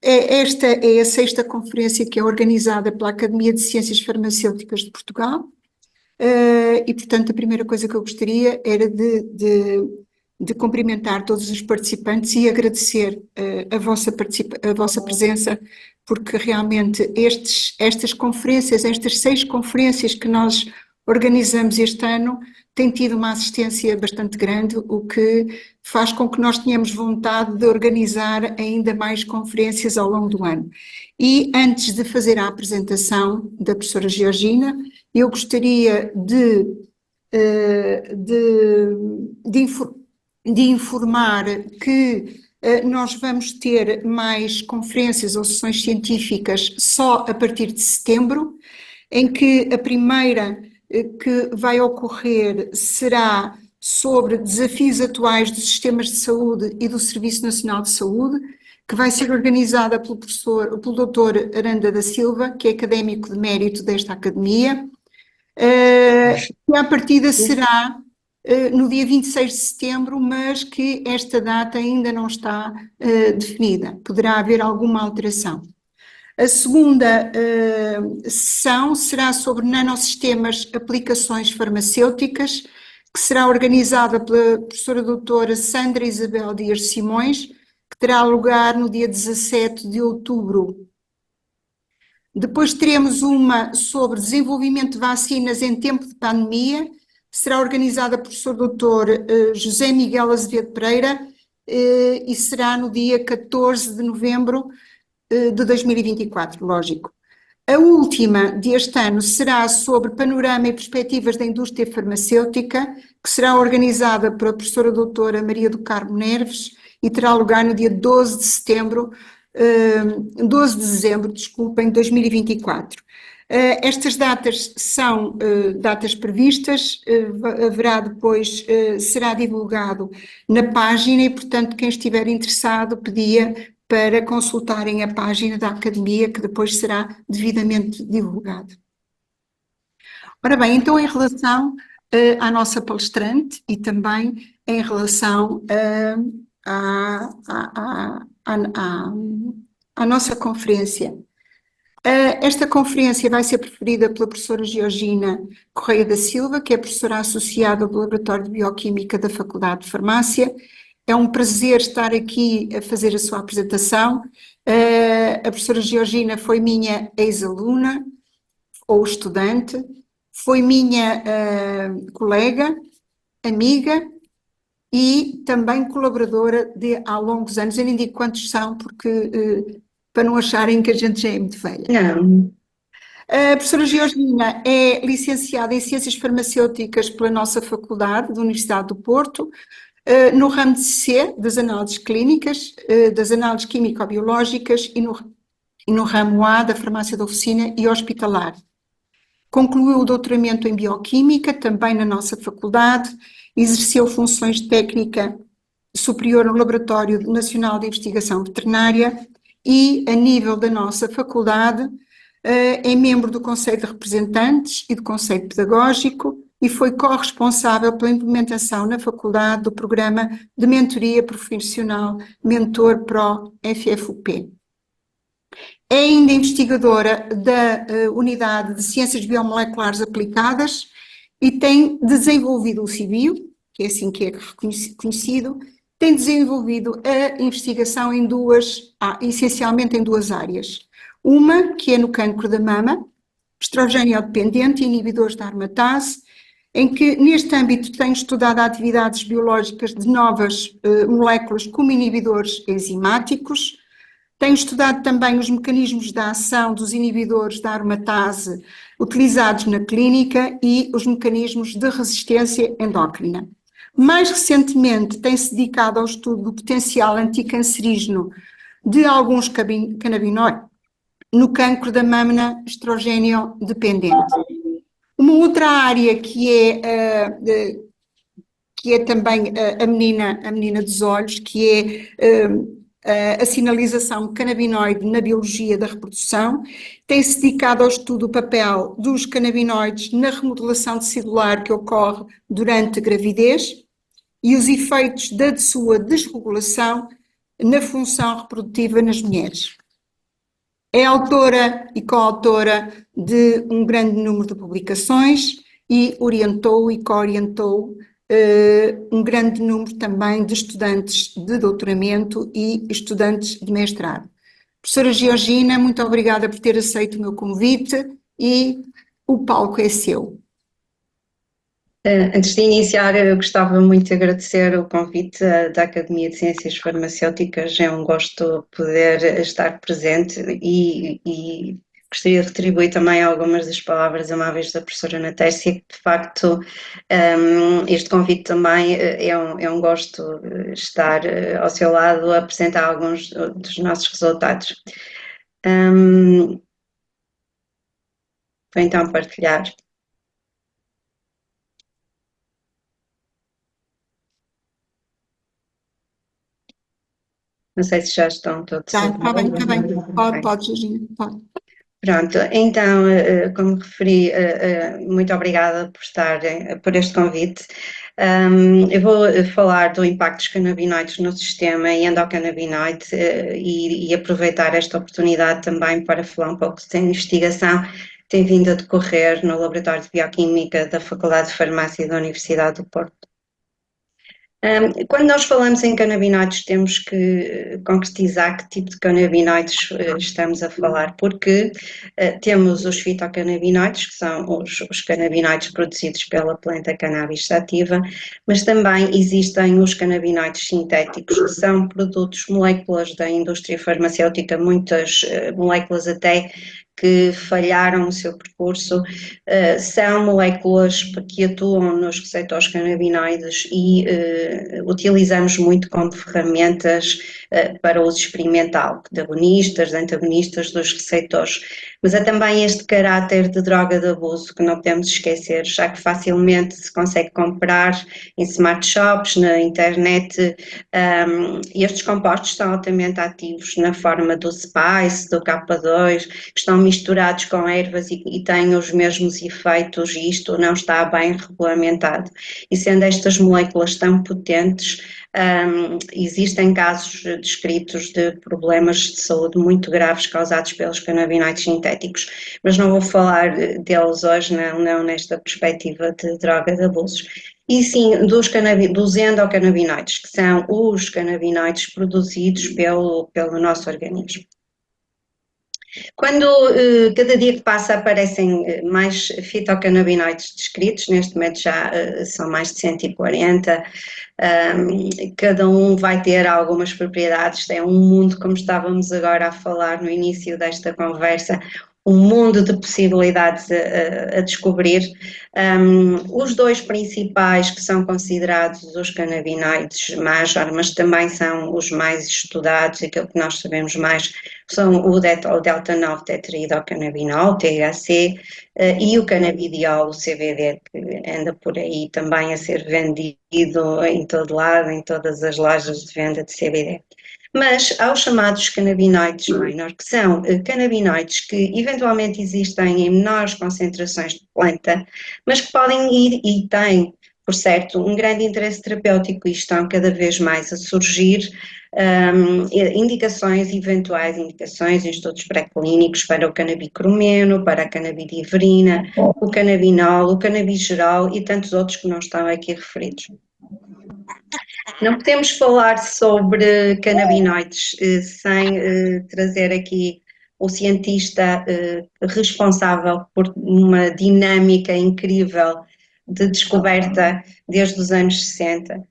Esta é a sexta conferência que é organizada pela Academia de Ciências Farmacêuticas de Portugal, e portanto a primeira coisa que eu gostaria era de cumprimentar todos os participantes e agradecer a vossa presença, porque realmente estas conferências, estas 6 conferências que nós organizamos este ano, têm tido uma assistência bastante grande, o que faz com que nós tenhamos vontade de organizar ainda mais conferências ao longo do ano. E antes de fazer a apresentação da professora Georgina, eu gostaria de informar que nós vamos ter mais conferências ou sessões científicas só a partir de setembro, em que a primeira que vai ocorrer será sobre desafios atuais dos sistemas de saúde e do Serviço Nacional de Saúde, que vai ser organizada pelo Dr. Aranda da Silva, que é académico de mérito desta academia, e à partida será no dia 26 de setembro, mas que esta data ainda não está definida, poderá haver alguma alteração. A segunda sessão será sobre nanosistemas, aplicações farmacêuticas, que será organizada pela professora doutora Sandra Isabel Dias Simões, que terá lugar no dia 17 de outubro. Depois teremos uma sobre desenvolvimento de vacinas em tempo de pandemia, que será organizada pelo professor doutor José Miguel Azevedo Pereira, e será no dia 14 de novembro de 2024, lógico. A última deste ano será sobre panorama e perspectivas da indústria farmacêutica, que será organizada pela professora doutora Maria do Carmo Neves e terá lugar no dia 12 de dezembro, desculpem, de 2024. Estas datas são datas previstas, haverá depois, será divulgado na página e, portanto, quem estiver interessado pedia para consultarem a página da Academia, que depois será devidamente divulgado. Ora bem, então em relação à nossa palestrante e também em relação à nossa conferência. Esta conferência vai ser preferida pela professora Georgina Correia da Silva, que é professora associada do Laboratório de Bioquímica da Faculdade de Farmácia. É um prazer estar aqui a fazer a sua apresentação. A professora Georgina foi minha ex-aluna ou estudante, foi minha colega, amiga e também colaboradora há longos anos. Eu nem digo quantos são, porque para não acharem que a gente já é muito velha. Não. A professora Georgina é licenciada em Ciências Farmacêuticas pela nossa faculdade, da Universidade do Porto, no ramo de C, das análises clínicas, das análises químico-biológicas e no ramo A, da farmácia de oficina e hospitalar. Concluiu o doutoramento em Bioquímica, também na nossa faculdade, exerceu funções de técnica superior no Laboratório Nacional de Investigação Veterinária e, a nível da nossa faculdade, é membro do Conselho de Representantes e do Conselho Pedagógico e foi corresponsável pela implementação na faculdade do programa de mentoria profissional Mentor Pro FFUP. É ainda investigadora da Unidade de Ciências Biomoleculares Aplicadas e tem desenvolvido o CIBIO, que é assim que é reconhecido, tem desenvolvido a investigação essencialmente em duas áreas. Uma, que é no cancro da mama, estrogênio dependente e inibidores da aromatase, em que neste âmbito tem estudado atividades biológicas de novas moléculas como inibidores enzimáticos, tem estudado também os mecanismos de ação dos inibidores da aromatase utilizados na clínica e os mecanismos de resistência endócrina. Mais recentemente tem-se dedicado ao estudo do potencial anticancerígeno de alguns canabinoides no cancro da mama estrogênio dependente. Uma outra área que é também a menina dos olhos, que é a sinalização canabinoide na biologia da reprodução, tem-se dedicado ao estudo do papel dos canabinoides na remodelação celular que ocorre durante a gravidez e os efeitos da sua desregulação na função reprodutiva nas mulheres. É autora e coautora de um grande número de publicações e orientou e co-orientou um grande número também de estudantes de doutoramento e estudantes de mestrado. Professora Georgina, muito obrigada por ter aceito o meu convite e o palco é seu. Antes de iniciar, eu gostava muito de agradecer o convite da Academia de Ciências Farmacêuticas. É um gosto poder estar presente e gostaria de retribuir também algumas das palavras amáveis da professora Natécia, que de facto este convite também é um gosto estar ao seu lado a apresentar alguns dos nossos resultados. Vou então partilhar. Não sei se já estão todos. Está bem, está bem. Pode, Georgina, pode. Pronto, então, como referi, muito obrigada por por este convite. Eu vou falar do impacto dos canabinoides no sistema endocannabinoide e aproveitar esta oportunidade também para falar um pouco da investigação que tem vindo a decorrer no Laboratório de Bioquímica da Faculdade de Farmácia da Universidade do Porto. Quando nós falamos em canabinoides, temos que concretizar que tipo de canabinoides estamos a falar, porque temos os fitocannabinoides, que são os canabinoides produzidos pela planta cannabis sativa, mas também existem os canabinoides sintéticos, que são produtos, moléculas da indústria farmacêutica, muitas moléculas até que falharam o seu percurso, são moléculas que atuam nos receptores canabinoides e utilizamos muito como ferramentas para uso experimental, de agonistas, de antagonistas dos receptores. Mas há também este caráter de droga de abuso que não podemos esquecer, já que facilmente se consegue comprar em smart shops, na internet, e estes compostos são altamente ativos na forma do Spice, do K2, que estão misturados com ervas e têm os mesmos efeitos, e isto não está bem regulamentado. E sendo estas moléculas tão potentes, existem casos descritos de problemas de saúde muito graves causados pelos canabinoides sintéticos, mas não vou falar deles hoje, não nesta perspectiva de droga de abusos. E sim, dos endocannabinoides, que são os canabinoides produzidos pelo nosso organismo. Quando cada dia que passa aparecem mais fitocannabinoides descritos, neste momento já são mais de 140, cada um vai ter algumas propriedades, é um mundo, como estávamos agora a falar no início desta conversa, um mundo de possibilidades a descobrir. Os dois principais que são considerados os canabinoides major, mas também são os mais estudados, aquilo que nós sabemos mais, são o delta-9 tetraidrocannabinol, THC, e o canabidiol, o CBD, que anda por aí também a ser vendido em todo lado, em todas as lojas de venda de CBD. Mas há os chamados canabinoides minor, que são canabinoides que eventualmente existem em menores concentrações de planta, mas que podem ir e têm, por certo, um grande interesse terapêutico e estão cada vez mais a surgir eventuais indicações em estudos pré-clínicos para o canabicromeno, para a cannabidiverina, o canabinol, o canabigeral e tantos outros que não estão aqui referidos. Não podemos falar sobre canabinoides sem trazer aqui o cientista responsável por uma dinâmica incrível de descoberta desde os anos 60,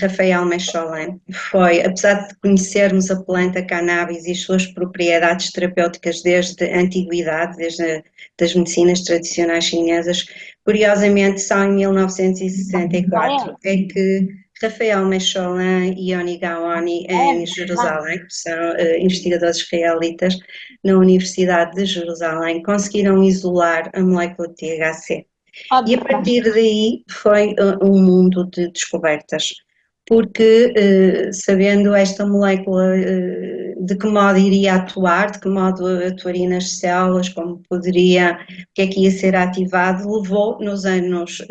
Rafael Mechoulam. Foi, apesar de conhecermos a planta cannabis e as suas propriedades terapêuticas desde a antiguidade, desde das medicinas tradicionais chinesas, curiosamente só em 1964 é que Rafael Mechoulam e Yoni Gawani em Jerusalém, que são investigadores israelitas na Universidade de Jerusalém, conseguiram isolar a molécula de THC. E a partir daí foi um mundo de descobertas, porque sabendo esta molécula de que modo iria atuar, de que modo atuaria nas células, como poderia, o que é que ia ser ativado, levou nos anos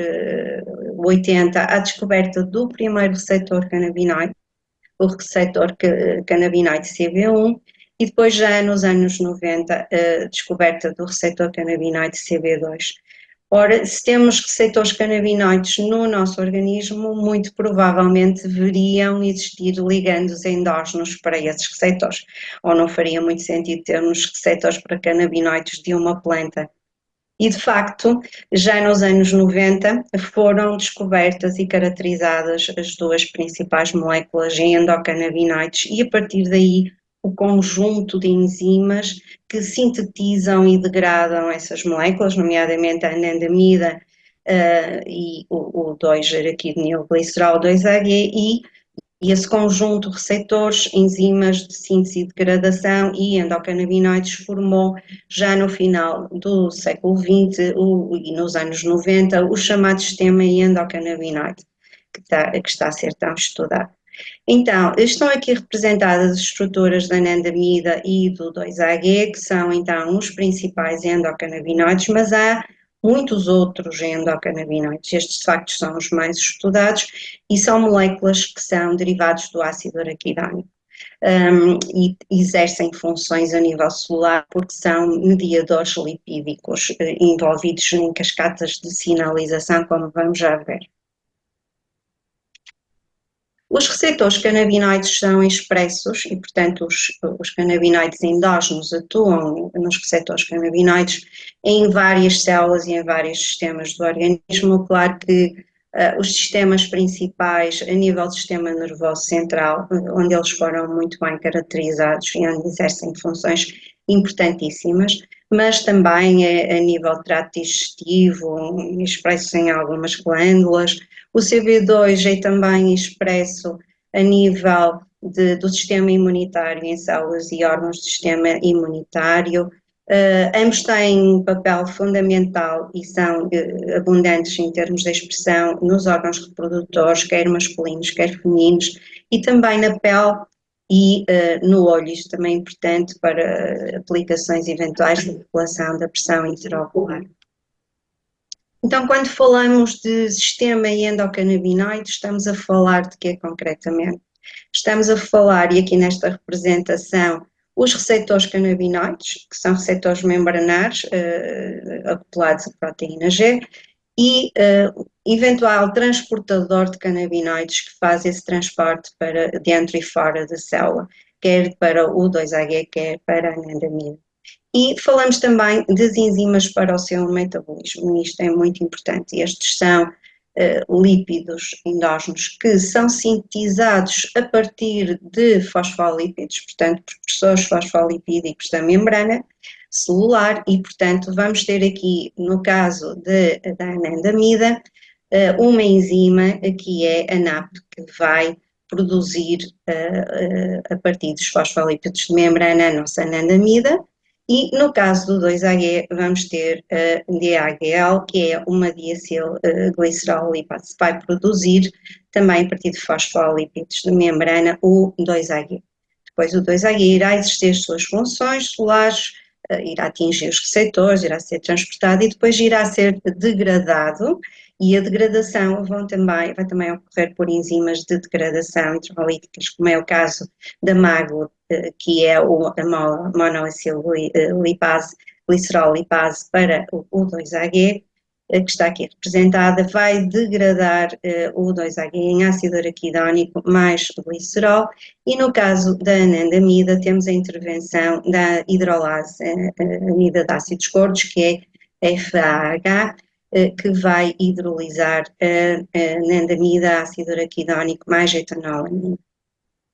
80 à descoberta do primeiro receptor canabinoide, o receptor canabinoide CB1, e depois já nos anos 90 a descoberta do receptor canabinoide CB2. Ora, se temos receptores canabinoides no nosso organismo, muito provavelmente deveriam existir ligandos endógenos para esses receptores, ou não faria muito sentido termos receptores para canabinoides de uma planta. E, de facto, já nos anos 90 foram descobertas e caracterizadas as duas principais moléculas em endocannabinoides e, a partir daí, o conjunto de enzimas que sintetizam e degradam essas moléculas, nomeadamente a anandamida e o 2-araquidonilglicerol 2-AG e esse conjunto de receptores, enzimas de síntese e degradação e endocannabinoides formou já no final do século XX e nos anos 90 o chamado sistema endocannabinoide, que está a ser tão estudado. Então, estão aqui representadas as estruturas da anandamida e do 2-AG, que são então os principais endocannabinoides, mas há muitos outros endocannabinoides. Estes, de facto, são os mais estudados e são moléculas que são derivados do ácido araquidónico. E exercem funções a nível celular porque são mediadores lipídicos envolvidos em cascatas de sinalização, como vamos já ver. Os receptores canabinoides são expressos e, portanto, os canabinoides endógenos atuam nos receptores canabinoides em várias células e em vários sistemas do organismo. Claro que os sistemas principais a nível do sistema nervoso central, onde eles foram muito bem caracterizados e onde exercem funções importantíssimas, mas também a nível do trato digestivo, expressos em algumas glândulas. O CB2 é também expresso a nível do sistema imunitário, em células e órgãos do sistema imunitário. Ambos têm um papel fundamental e são abundantes em termos de expressão nos órgãos reprodutores, quer masculinos, quer femininos, e também na pele e no olho. Isto também é importante para aplicações eventuais de regulação da pressão intraocular. Então, quando falamos de sistema endocannabinoide, estamos a falar de quê concretamente? Estamos a falar, e aqui nesta representação, os receptores canabinoides, que são receptores membranares acoplados à proteína G, e eventual transportador de canabinoides que faz esse transporte para dentro e fora da célula, quer para o 2-AG, quer para a anandamida. E falamos também das enzimas para o seu metabolismo, e isto é muito importante. Estes são lípidos endógenos que são sintetizados a partir de fosfolípidos, portanto, precursores fosfolipídicos da membrana celular, e, portanto, vamos ter aqui, no caso da anandamida, uma enzima que é a NAP, que vai produzir a partir dos fosfolípidos de membrana a nossa anandamida. E no caso do 2-AG vamos ter a DHL, que é uma diacilglicerol lipase, vai produzir também a partir de fosfolípidos de membrana o 2-AG. Depois o 2-AG irá exercer as suas funções celulares, irá atingir os receptores, irá ser transportado e depois irá ser degradado, e a degradação vai também ocorrer por enzimas de degradação hidrolíticas, como é o caso da MAGLU, que é a monoacilglipase, glicerol lipase para o 2-AG, que está aqui representada, vai degradar o 2-AG em ácido araquidónico mais glicerol, e no caso da anandamida temos a intervenção da hidrolase amida de ácidos gordos, que é FAH, que vai hidrolisar a anandamida, ácido araquidónico mais etanolamina.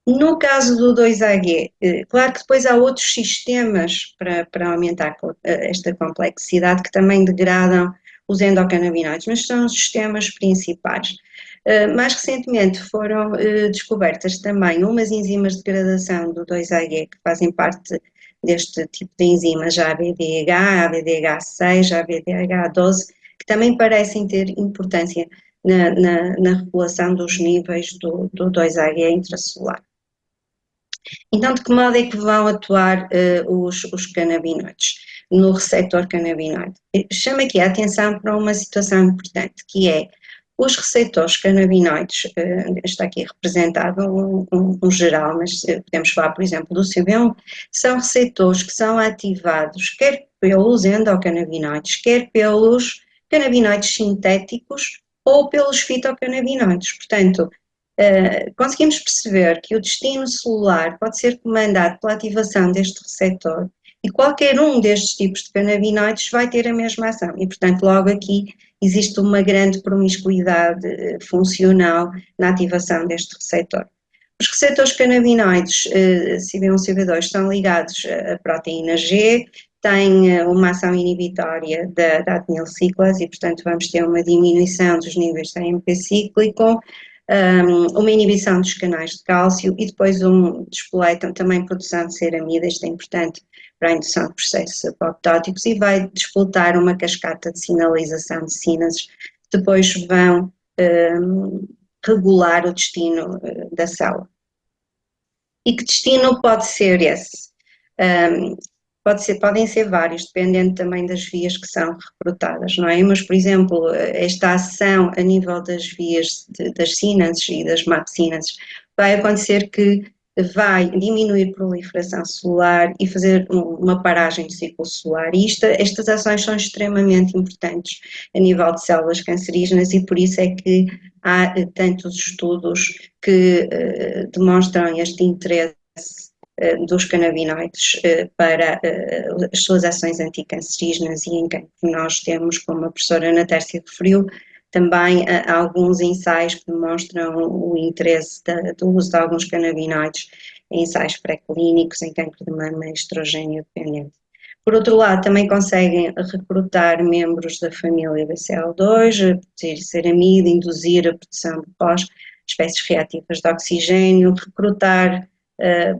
No caso do 2-AG, claro que depois há outros sistemas para aumentar esta complexidade que também degradam os endocannabinoides, mas são os sistemas principais. Mais recentemente foram descobertas também umas enzimas de degradação do 2-AG que fazem parte deste tipo de enzimas, a ABDH, ABDH6, ABDH12, que também parecem ter importância na regulação dos níveis do 2-AG intracelular. Então, de que modo é que vão atuar os canabinoides no receptor canabinoide? Chamo aqui a atenção para uma situação importante, que é Os receptores canabinoides, está aqui representado um geral, mas podemos falar, por exemplo, do CB1, são receptores que são ativados quer pelos endocannabinoides, quer pelos canabinoides sintéticos ou pelos fitocannabinoides. Portanto, conseguimos perceber que o destino celular pode ser comandado pela ativação deste receptor e qualquer um destes tipos de canabinoides vai ter a mesma ação e, portanto, logo aqui existe uma grande promiscuidade funcional na ativação deste receptor. Os receptores canabinoides, CB1 e CB2, estão ligados à proteína G, têm uma ação inibitória da adenilciclase e, portanto, vamos ter uma diminuição dos níveis de AMP cíclico, uma inibição dos canais de cálcio e depois despoletam também produção de ceramida, isto é importante para a indução de processos apoptóticos, e vai despoletar uma cascata de sinalização de sínases que depois vão regular o destino da célula. E que destino pode ser esse? Podem ser vários, dependendo também das vias que são recrutadas, não é? Mas, por exemplo, esta ação a nível das vias das sínases e das mapsínases vai acontecer que vai diminuir a proliferação celular e fazer uma paragem do ciclo celular. E estas ações são extremamente importantes a nível de células cancerígenas e por isso é que há tantos estudos que demonstram este interesse dos canabinoides para as suas ações anticancerígenas e em quem nós temos, como a professora Ana Tércia referiu, também há alguns ensaios que demonstram o interesse do uso de alguns canabinoides em ensaios pré-clínicos em cancro de mama estrogênio dependente. Por outro lado, também conseguem recrutar membros da família BCL2, produzir ceramida, induzir a produção de pós, espécies reativas de oxigênio, recrutar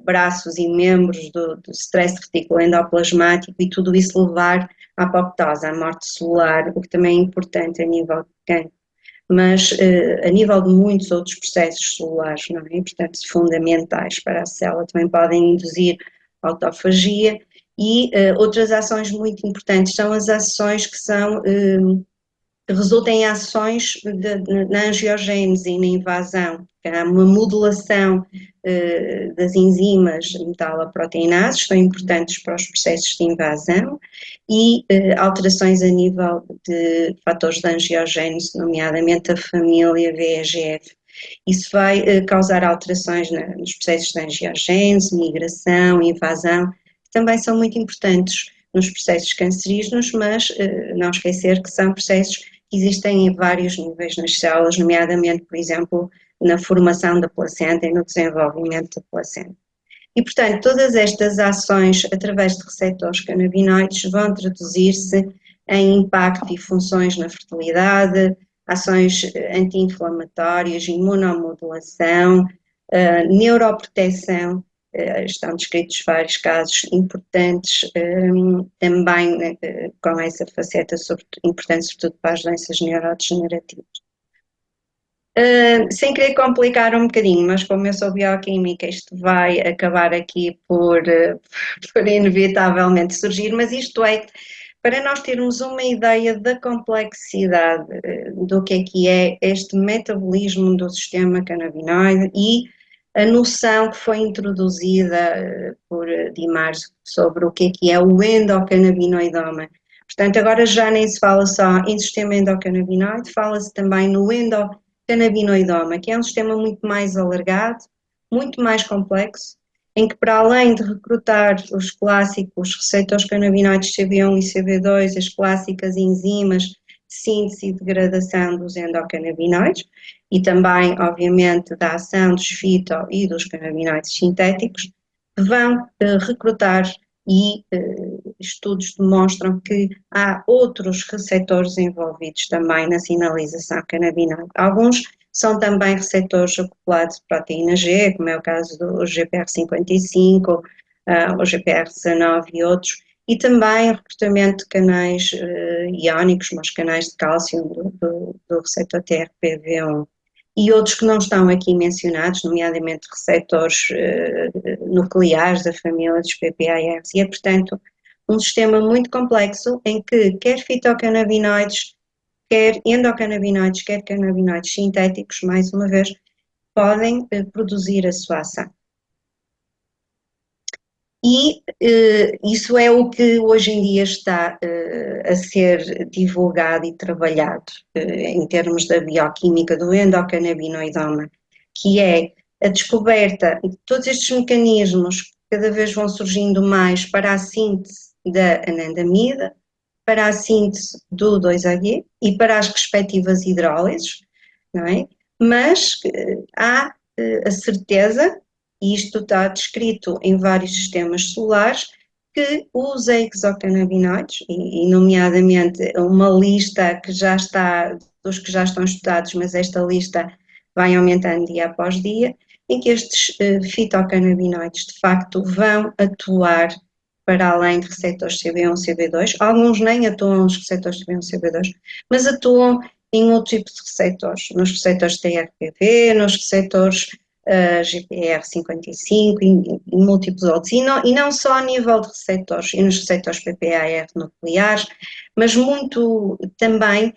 braços e membros do stress retículo endoplasmático e tudo isso levar à apoptose, à morte celular, o que também é importante a nível de cancro, mas a nível de muitos outros processos celulares, não é? Portanto, fundamentais para a célula, também podem induzir autofagia e outras ações muito importantes são as ações que são que resultam em ações na angiogênese e na invasão. Há uma modulação das enzimas metaloproteinases, que são importantes para os processos de invasão, e alterações a nível de fatores de angiogênese, nomeadamente a família VEGF. Isso vai causar alterações nos processos de angiogênese, migração, invasão, que também são muito importantes nos processos cancerígenos, mas não esquecer que são processos que existem em vários níveis nas células, nomeadamente, por exemplo, na formação da placenta e no desenvolvimento da placenta. E, portanto, todas estas ações, através de receptores canabinoides, vão traduzir-se em impacto e funções na fertilidade, ações anti-inflamatórias, imunomodulação, neuroproteção. Estão descritos vários casos importantes também com essa faceta importante, sobretudo para as doenças neurodegenerativas. Sem querer complicar um bocadinho, mas como eu sou bioquímica, isto vai acabar aqui por inevitavelmente surgir, mas isto é para nós termos uma ideia da complexidade do que é este metabolismo do sistema canabinoide e a noção que foi introduzida por Dimarz sobre o que é o endocannabinoidoma. Portanto, agora já nem se fala só em sistema endocannabinoide, fala-se também no endocannabinoidoma, que é um sistema muito mais alargado, muito mais complexo, em que para além de recrutar os clássicos receptores canabinoides CB1 e CB2, as clássicas enzimas de síntese e degradação dos endocannabinoides, e também, obviamente, da ação dos fito e dos canabinoides sintéticos, vão recrutar e estudos demonstram que há outros receptores envolvidos também na sinalização canabinoide. Alguns são também receptores acoplados de proteína G, como é o caso do GPR55, o GPR19 e outros, e também recrutamento de canais iónicos, como os canais de cálcio do receptor TRPV1. E outros que não estão aqui mencionados, nomeadamente receptores nucleares da família dos PPARs, e é, portanto, um sistema muito complexo em que quer fitocannabinoides, quer endocannabinoides, quer canabinoides sintéticos, mais uma vez, podem produzir a sua ação. E isso é o que hoje em dia está a ser divulgado e trabalhado em termos da bioquímica do endocannabinoidoma, que é a descoberta de todos estes mecanismos que cada vez vão surgindo mais para a síntese da anandamida, para a síntese do 2-HG e para as respectivas hidrólises, não é? Mas há a certeza, e isto está descrito em vários sistemas solares, que os hexocannabinoides, e nomeadamente uma lista que já está, dos que já estão estudados, mas esta lista vai aumentando dia após dia, em que estes fitocannabinoides de facto vão atuar para além de receptores CB1, CB2, alguns nem atuam nos receptores CB1, CB2, mas atuam em outro tipo de receptores, nos receptores TRPV, nos receptores GPR55 e múltiplos outros, e não só a nível de receptores, e nos receptores PPAR nucleares, mas muito também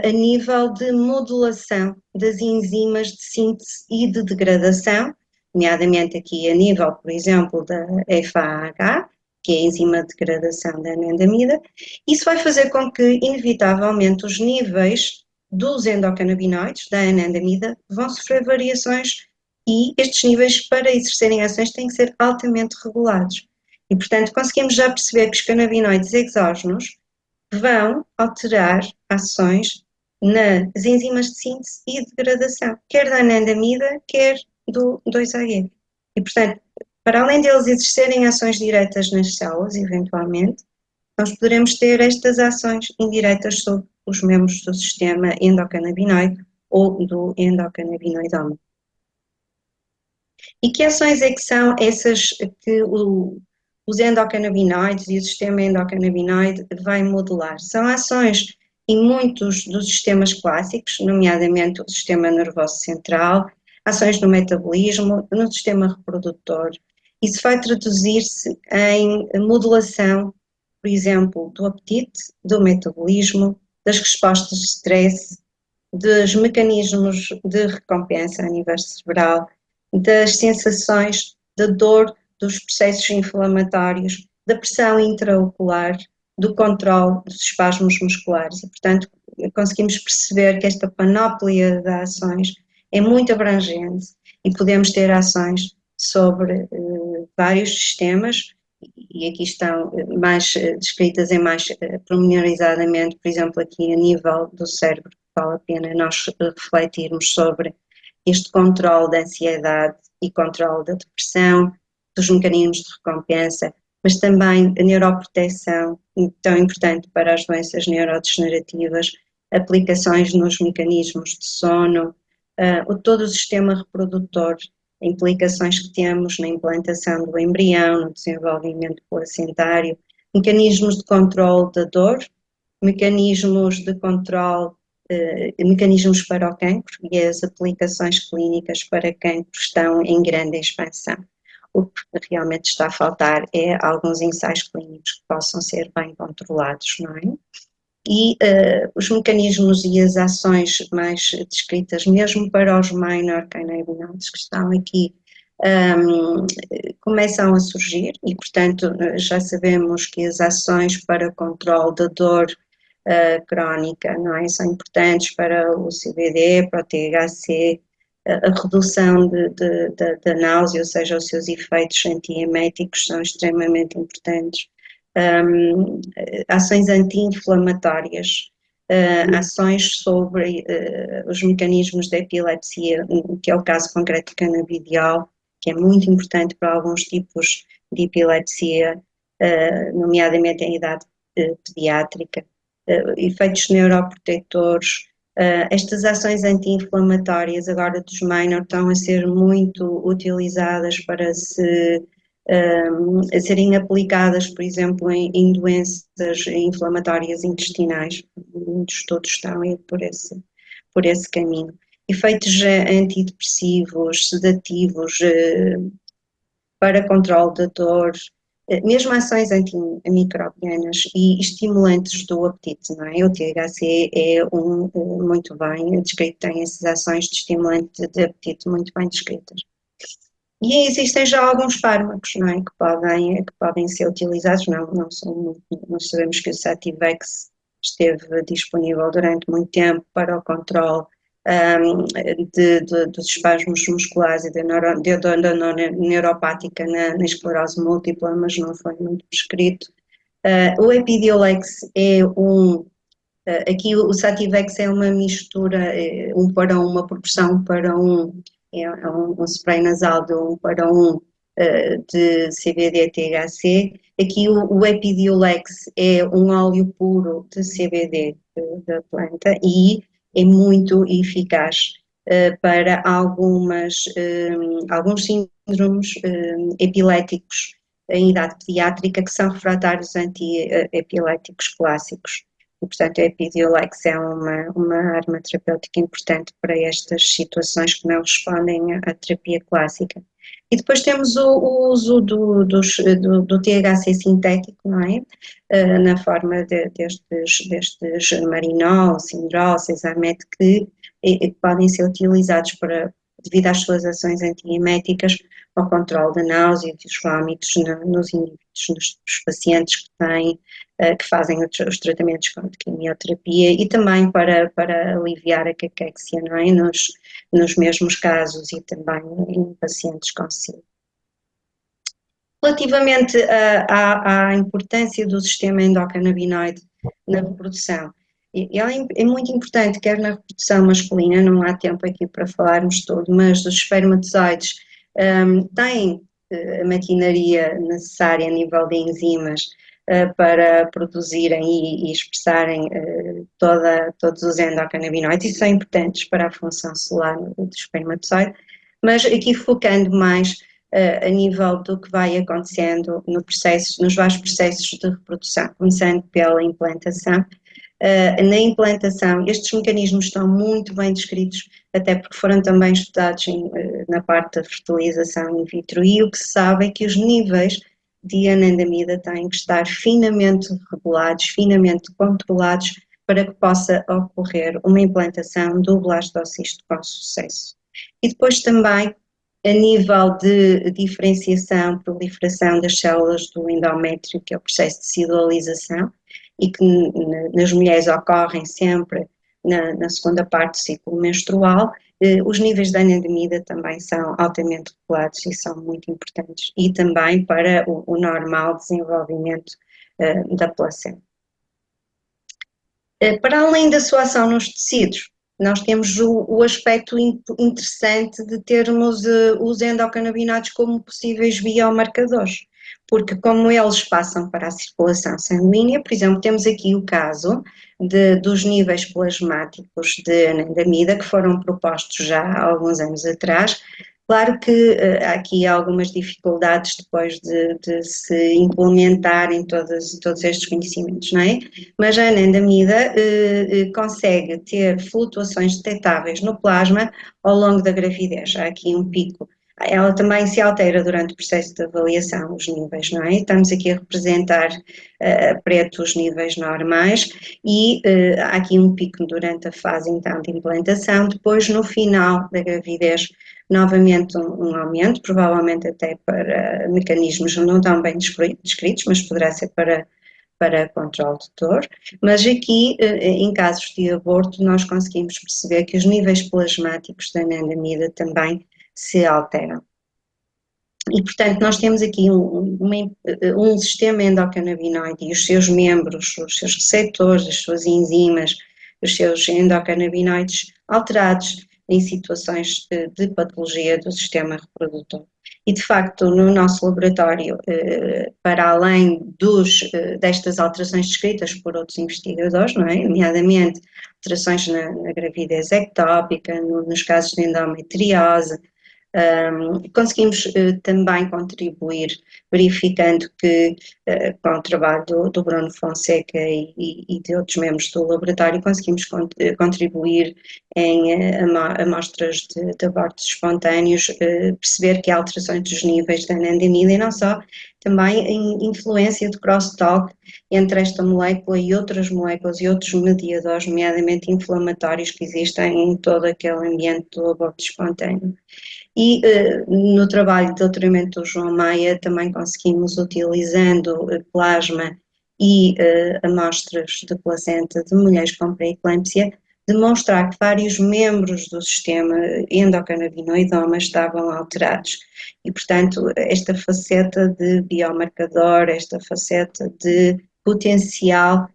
a nível de modulação das enzimas de síntese e de degradação, nomeadamente aqui a nível, por exemplo, da FAH, que é a enzima de degradação da anandamida. Isso vai fazer com que, inevitavelmente, os níveis dos endocannabinoides, da anandamida, vão sofrer variações e estes níveis, para exercerem ações, têm que ser altamente regulados. E, portanto, conseguimos já perceber que os canabinoides exógenos vão alterar ações nas enzimas de síntese e degradação, quer da anandamida, quer do 2-HG. E, portanto, para além deles exercerem ações diretas nas células, eventualmente, nós poderemos ter estas ações indiretas sobre os membros do sistema endocannabinoide ou do endocannabinoidoma. E que ações é que são essas que os endocannabinoides e o sistema endocannabinoide vai modular? São ações em muitos dos sistemas clássicos, nomeadamente o sistema nervoso central, ações no metabolismo, no sistema reprodutor. Isso vai traduzir-se em modulação, por exemplo, do apetite, do metabolismo, das respostas de stress, dos mecanismos de recompensa a nível cerebral, das sensações, da dor, dos processos inflamatórios, da pressão intraocular, do controle dos espasmos musculares. E, portanto, conseguimos perceber que esta panóplia de ações é muito abrangente e podemos ter ações sobre vários sistemas, e aqui estão mais descritas em mais pormenorizadamente, por exemplo, aqui a nível do cérebro, vale a pena nós refletirmos sobre este controle da ansiedade e controle da depressão, dos mecanismos de recompensa, mas também a neuroproteção, tão importante para as doenças neurodegenerativas, aplicações nos mecanismos de sono, todo o sistema reprodutor, implicações que temos na implantação do embrião, no desenvolvimento placentário, mecanismos de controle da dor, mecanismos de controle, mecanismos para o cancro e as aplicações clínicas para cancro estão em grande expansão. O que realmente está a faltar é alguns ensaios clínicos que possam ser bem controlados, não é? E os mecanismos e as ações mais descritas, mesmo para os minor cannabinoides que estão aqui, começam a surgir e, portanto, já sabemos que as ações para controle da dor crónica, não é? São importantes para o CBD, para o THC, a redução da náusea, ou seja, os seus efeitos antieméticos são extremamente importantes. Ações anti-inflamatórias, ações sobre os mecanismos da epilepsia, que é o caso concreto do canabidiol, que é muito importante para alguns tipos de epilepsia, nomeadamente em idade pediátrica, efeitos neuroprotetores. Estas ações anti-inflamatórias agora dos minor estão a ser muito utilizadas para serem aplicadas, por exemplo, em doenças inflamatórias intestinais. Muitos estudos estão a ir por esse caminho. Efeitos antidepressivos, sedativos, para controle da dor, Mesmo ações antimicrobianas e estimulantes do apetite, não é? O THC é muito bem descrito, tem essas ações de estimulante de apetite muito bem descritas. E existem já alguns fármacos, não é? Que podem ser utilizados, nós sabemos que o Sativex esteve disponível durante muito tempo para o controle dos espasmos musculares e da neuropática na esclerose múltipla, mas não foi muito prescrito. O Epidiolex aqui o Sativex é uma mistura, uma proporção para um spray nasal de 1:1 de CBD-THC. Aqui o Epidiolex é um óleo puro de CBD da planta e é muito eficaz para alguns síndromes epiléticos em idade pediátrica que são refratários antiepiléticos clássicos. E, portanto, a Epidiolex é uma arma terapêutica importante para estas situações que não respondem à terapia clássica. E depois temos o uso do THC sintético, não é? Na forma destes marinol, sindrol, sesamet, que podem ser utilizados devido às suas ações antieméticas, ao controle da náusea e dos vômitos nos indivíduos, nos pacientes que fazem os tratamentos de quimioterapia e também para aliviar a caquexia, não é? Nos mesmos casos e também em pacientes com SIDA. Relativamente à importância do sistema endocannabinoide na reprodução, ele é muito importante, quer na reprodução masculina, não há tempo aqui para falarmos tudo, mas os espermatozoides têm a maquinaria necessária a nível de enzimas para produzirem e expressarem todos os endocannabinoides e são importantes para a função celular do espermatozoide, mas aqui focando mais a nível do que vai acontecendo nos vários processos de reprodução, começando pela implantação. Na implantação, estes mecanismos estão muito bem descritos, até porque foram também estudados na parte da fertilização in vitro, e o que se sabe é que os níveis de anandamida têm que estar finamente regulados, finamente controlados, para que possa ocorrer uma implantação do blastocisto com sucesso. E depois também, a nível de diferenciação, proliferação das células do endométrio, que é o processo de sidualização, e que nas mulheres ocorrem sempre na segunda parte do ciclo menstrual, os níveis de anandamida também são altamente regulados e são muito importantes, e também para o normal desenvolvimento da placenta. Para além da sua ação nos tecidos, nós temos o aspecto interessante de termos os endocannabinoides como possíveis biomarcadores, porque como eles passam para a circulação sanguínea, por exemplo, temos aqui o caso dos níveis plasmáticos de anandamida que foram propostos já há alguns anos atrás. Claro que há aqui algumas dificuldades depois de se implementarem todos estes conhecimentos, não é? Mas a anandamida consegue ter flutuações detectáveis no plasma ao longo da gravidez. Há aqui um pico. Ela também se altera durante o processo de avaliação, os níveis, não é? Estamos aqui a representar preto os níveis normais e há aqui um pico durante a fase então de implantação. Depois, no final da gravidez, novamente um aumento, provavelmente até para mecanismos não tão bem descritos, mas poderá ser para controle de dor, mas aqui, em casos de aborto, nós conseguimos perceber que os níveis plasmáticos da anandamida também se alteram. E, portanto, nós temos aqui um sistema endocannabinoide e os seus membros, os seus receptores, as suas enzimas, os seus endocannabinoides alterados em situações de patologia do sistema reprodutor. E, de facto, no nosso laboratório, para além destas alterações descritas por outros investigadores, não é? Nomeadamente alterações na gravidez ectópica, nos casos de endometriose, conseguimos também contribuir verificando que com o trabalho do Bruno Fonseca e de outros membros do laboratório conseguimos contribuir em amostras de abortos espontâneos, perceber que há alterações dos níveis da anandamida e não só, também em influência de crosstalk entre esta molécula e outras moléculas e outros mediadores, nomeadamente inflamatórios, que existem em todo aquele ambiente do aborto espontâneo. E no trabalho de doutoramento do João Maia também conseguimos, utilizando plasma e amostras de placenta de mulheres com pré-eclâmpsia, demonstrar que vários membros do sistema endocannabinoidoma estavam alterados. E, portanto, esta faceta de biomarcador, esta faceta de potencial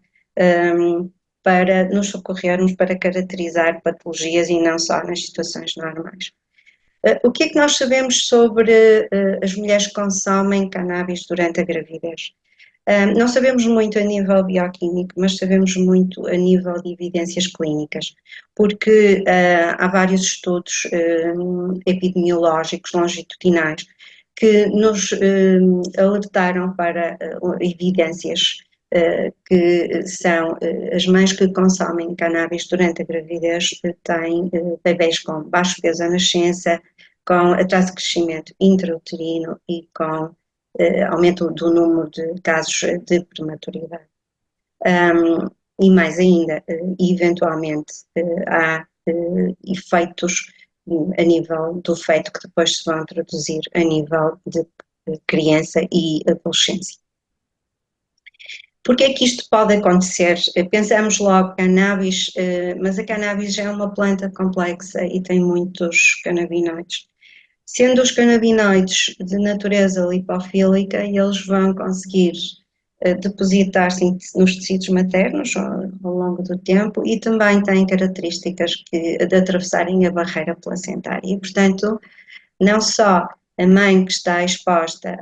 para nos socorrermos para caracterizar patologias e não só nas situações normais. O que é que nós sabemos sobre as mulheres que consomem cannabis durante a gravidez? Não sabemos muito a nível bioquímico, mas sabemos muito a nível de evidências clínicas, porque há vários estudos epidemiológicos longitudinais que nos alertaram para evidências que são as mães que consomem cannabis durante a gravidez têm bebês com baixo peso à nascença, com atraso de crescimento intrauterino e com aumento do número de casos de prematuridade. E mais ainda, eventualmente, há efeitos a nível do feto que depois se vão traduzir a nível de criança e adolescência. Porque é que isto pode acontecer? Pensamos logo cannabis, mas a cannabis é uma planta complexa e tem muitos canabinoides. Sendo os canabinoides de natureza lipofílica, eles vão conseguir depositar-se nos tecidos maternos ao longo do tempo e também têm características de atravessarem a barreira placentária. E, portanto, não só a mãe que está exposta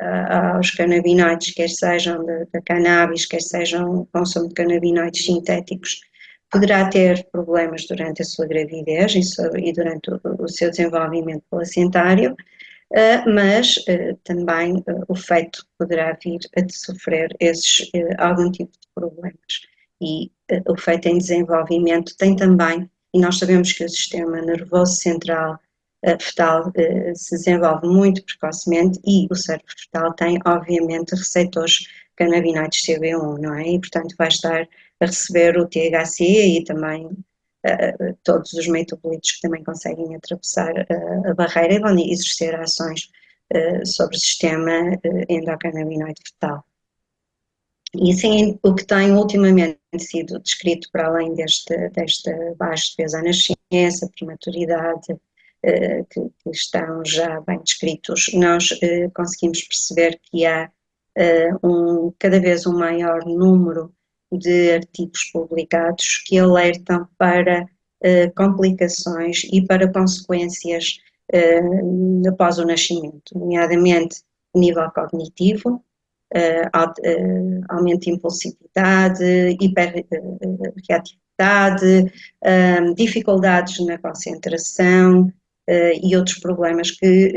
aos canabinoides, quer sejam da cannabis, quer sejam o consumo de canabinoides sintéticos, poderá ter problemas durante a sua gravidez e durante o seu desenvolvimento placentário, mas também o feto poderá vir a sofrer algum tipo de problemas. E o feto em desenvolvimento tem também, e nós sabemos que o sistema nervoso central fetal se desenvolve muito precocemente e o cérebro fetal tem, obviamente, receptores canabinoides CB1, não é? E, portanto, vai estar a receber o THC e também todos os metabolitos que também conseguem atravessar a barreira e vão exercer ações sobre o sistema endocannabinoide fetal. E assim, o que tem ultimamente sido descrito para além desta baixa peso à nascença, prematuridade, que estão já bem descritos, nós conseguimos perceber que há cada vez um maior número de artigos publicados que alertam para complicações e para consequências após o nascimento, nomeadamente nível cognitivo, aumento de impulsividade, hiperreatividade, dificuldades na concentração e outros problemas que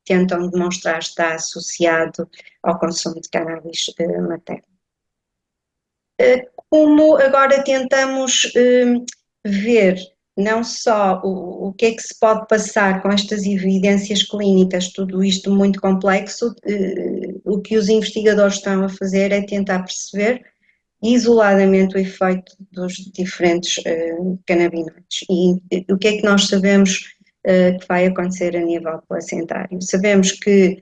tentam demonstrar estar associado ao consumo de cannabis materno. Como agora tentamos ver não só o que é que se pode passar com estas evidências clínicas, tudo isto muito complexo, o que os investigadores estão a fazer é tentar perceber isoladamente o efeito dos diferentes canabinoides. E o que é que nós sabemos que vai acontecer a nível placentário? Sabemos que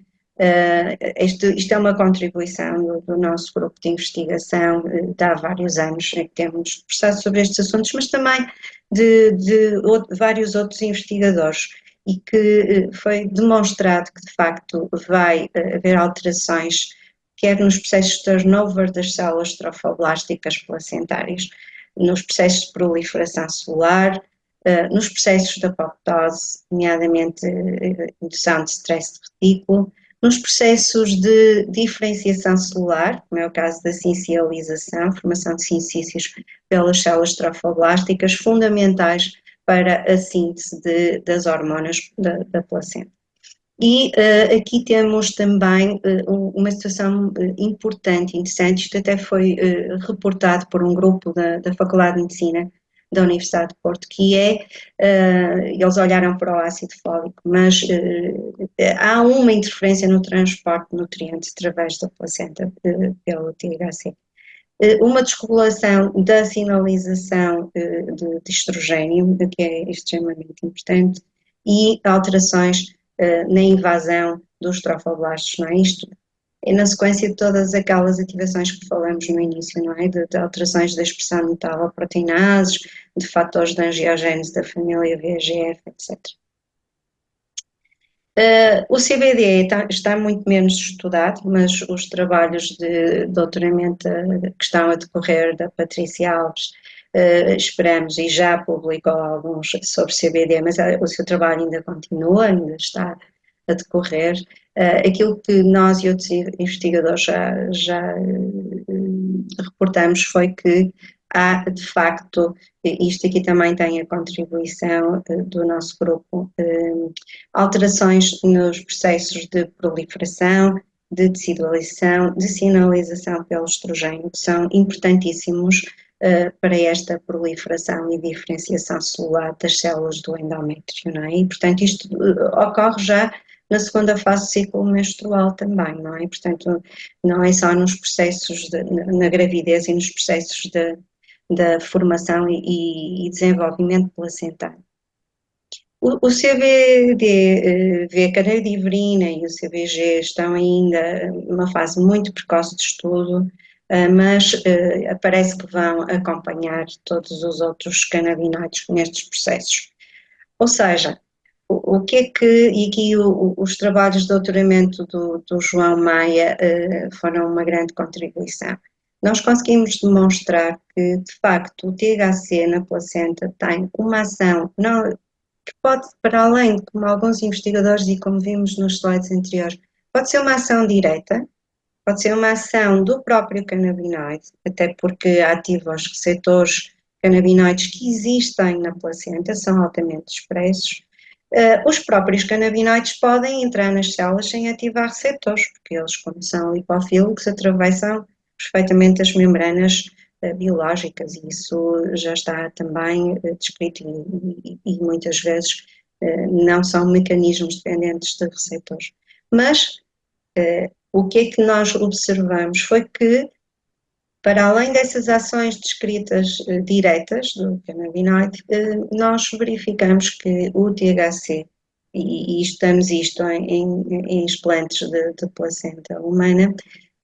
isto é uma contribuição do nosso grupo de investigação de há vários anos, que temos conversado sobre estes assuntos, mas também de vários outros investigadores, e que foi demonstrado que de facto vai haver alterações quer nos processos de turnover das células trofoblásticas placentárias, nos processos de proliferação celular, nos processos da apoptose, nomeadamente indução de stress de retículo, nos processos de diferenciação celular, como é o caso da sincialização, formação de sincícios pelas células trofoblásticas, fundamentais para a síntese das hormonas da placenta. E aqui temos também uma situação importante, interessante, isto até foi reportado por um grupo da Faculdade de Medicina da Universidade de Porto, que é, eles olharam para o ácido fólico, mas há uma interferência no transporte de nutrientes através da placenta pelo THC. Uma desregulação da sinalização de estrogênio, que é extremamente importante, e alterações na invasão dos trofoblastos, não é? Isto é na sequência de todas aquelas ativações que falamos no início, não é? De alterações da expressão de metaloproteinases, de fatores de angiogénese da família VEGF, etc. O CBD está muito menos estudado, mas os trabalhos de doutoramento que estão a decorrer da Patrícia Alves, esperamos, e já publicou alguns sobre CBD, mas o seu trabalho ainda continua, ainda está a decorrer. Aquilo que nós e outros investigadores já reportamos foi que há, de facto, isto aqui também tem a contribuição do nosso grupo, alterações nos processos de proliferação, de decidualização, de sinalização pelo estrogênio, que são importantíssimos para esta proliferação e diferenciação celular das células do endométrio, não é? E, portanto, isto ocorre já na segunda fase do ciclo menstrual também, não é? Portanto, não é só nos processos, na gravidez e nos processos da formação e desenvolvimento placentário. O CBD, V-canadiverina e o CBG estão ainda numa fase muito precoce de estudo, mas parece que vão acompanhar todos os outros canabinoides nestes processos. Ou seja, o que é que, e aqui os trabalhos de doutoramento do João Maia foram uma grande contribuição. Nós conseguimos demonstrar que, de facto, o THC na placenta tem uma ação que pode, para além de como alguns investigadores e como vimos nos slides anteriores, pode ser uma ação direta, pode ser uma ação do próprio canabinoide, até porque ativa os receptores canabinoides que existem na placenta, são altamente expressos. Os próprios canabinoides podem entrar nas células sem ativar receptores, porque eles, como são lipofílicos, atravessam perfeitamente as membranas biológicas, e isso já está também descrito e muitas vezes não são mecanismos dependentes de receptores. Mas o que é que nós observamos foi que, para além dessas ações descritas diretas do canabinoide, nós verificamos que o THC, e estamos isto em explantes de placenta humana,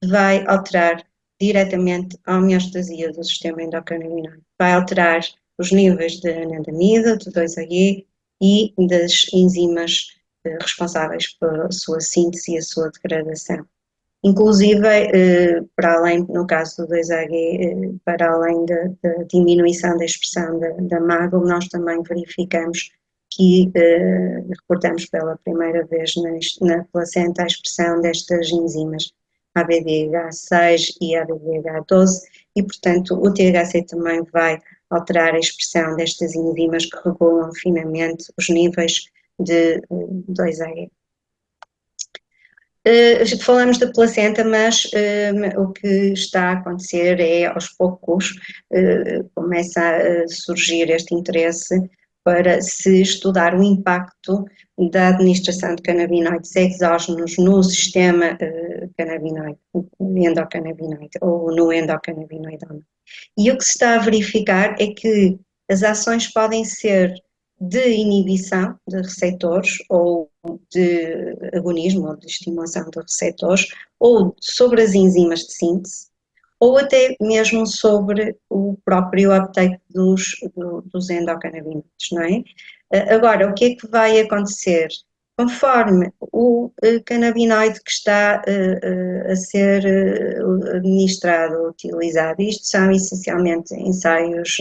vai alterar diretamente a homeostasia do sistema endocannabinoide. Vai alterar os níveis de anandamida, de 2-HG e das enzimas responsáveis pela sua síntese e a sua degradação. Inclusive, para além, no caso do 2-HG, para além da diminuição da expressão da mágoa, nós também verificamos que reportamos pela primeira vez na placenta a expressão destas enzimas ABDH6 e ABDH12 e, portanto, o THC também vai alterar a expressão destas enzimas que regulam finamente os níveis de 2-HG. Falamos da placenta, mas o que está a acontecer é, aos poucos, começa a surgir este interesse para se estudar o impacto da administração de canabinoides exógenos no sistema canabinoide, endocannabinoide ou no endocannabinoidoma. E o que se está a verificar é que as ações podem ser de inibição de receptores ou de agonismo ou de estimulação de receptores ou sobre as enzimas de síntese ou até mesmo sobre o próprio uptake dos endocannabinoides, não é? Agora, o que é que vai acontecer? Conforme o canabinoide que está a ser administrado, utilizado, isto são essencialmente ensaios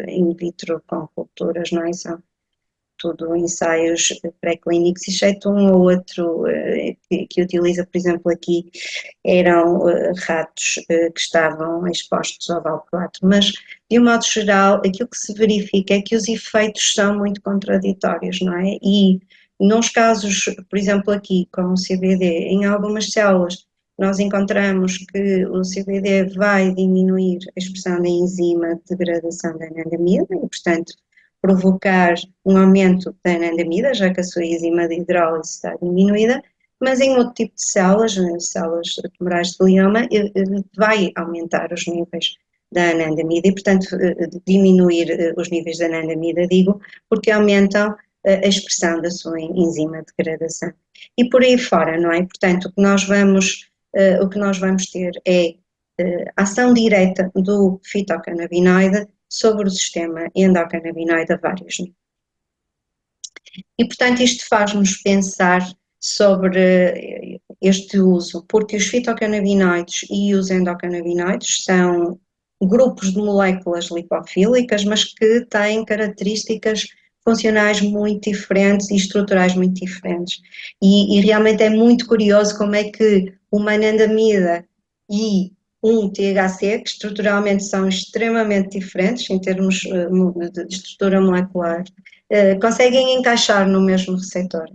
in vitro com culturas, não é? São tudo ensaios pré-clínicos, exceto um ou outro que utiliza, por exemplo, aqui eram ratos que estavam expostos ao valproato, mas de um modo geral aquilo que se verifica é que os efeitos são muito contraditórios, não é? E Nos casos, por exemplo, aqui com o CBD, em algumas células, nós encontramos que o CBD vai diminuir a expressão da enzima de degradação da anandamida e, portanto, provocar um aumento da anandamida, já que a sua enzima de hidrólise está diminuída, mas em outro tipo de células, nas células tumorais de glioma, vai aumentar os níveis da anandamida e, portanto, diminuir os níveis da anandamida, digo, porque aumentam a expressão da sua enzima de degradação. E por aí fora, não é? Portanto, o que nós vamos ter é ação direta do fitocannabinoide sobre o sistema endocannabinoide a vários níveis. E, portanto, isto faz-nos pensar sobre este uso, porque os fitocannabinoides e os endocannabinoides são grupos de moléculas lipofílicas, mas que têm características funcionais muito diferentes e estruturais muito diferentes. E realmente é muito curioso como é que uma anandamida e um THC, que estruturalmente são extremamente diferentes em termos de estrutura molecular, conseguem encaixar no mesmo receptor.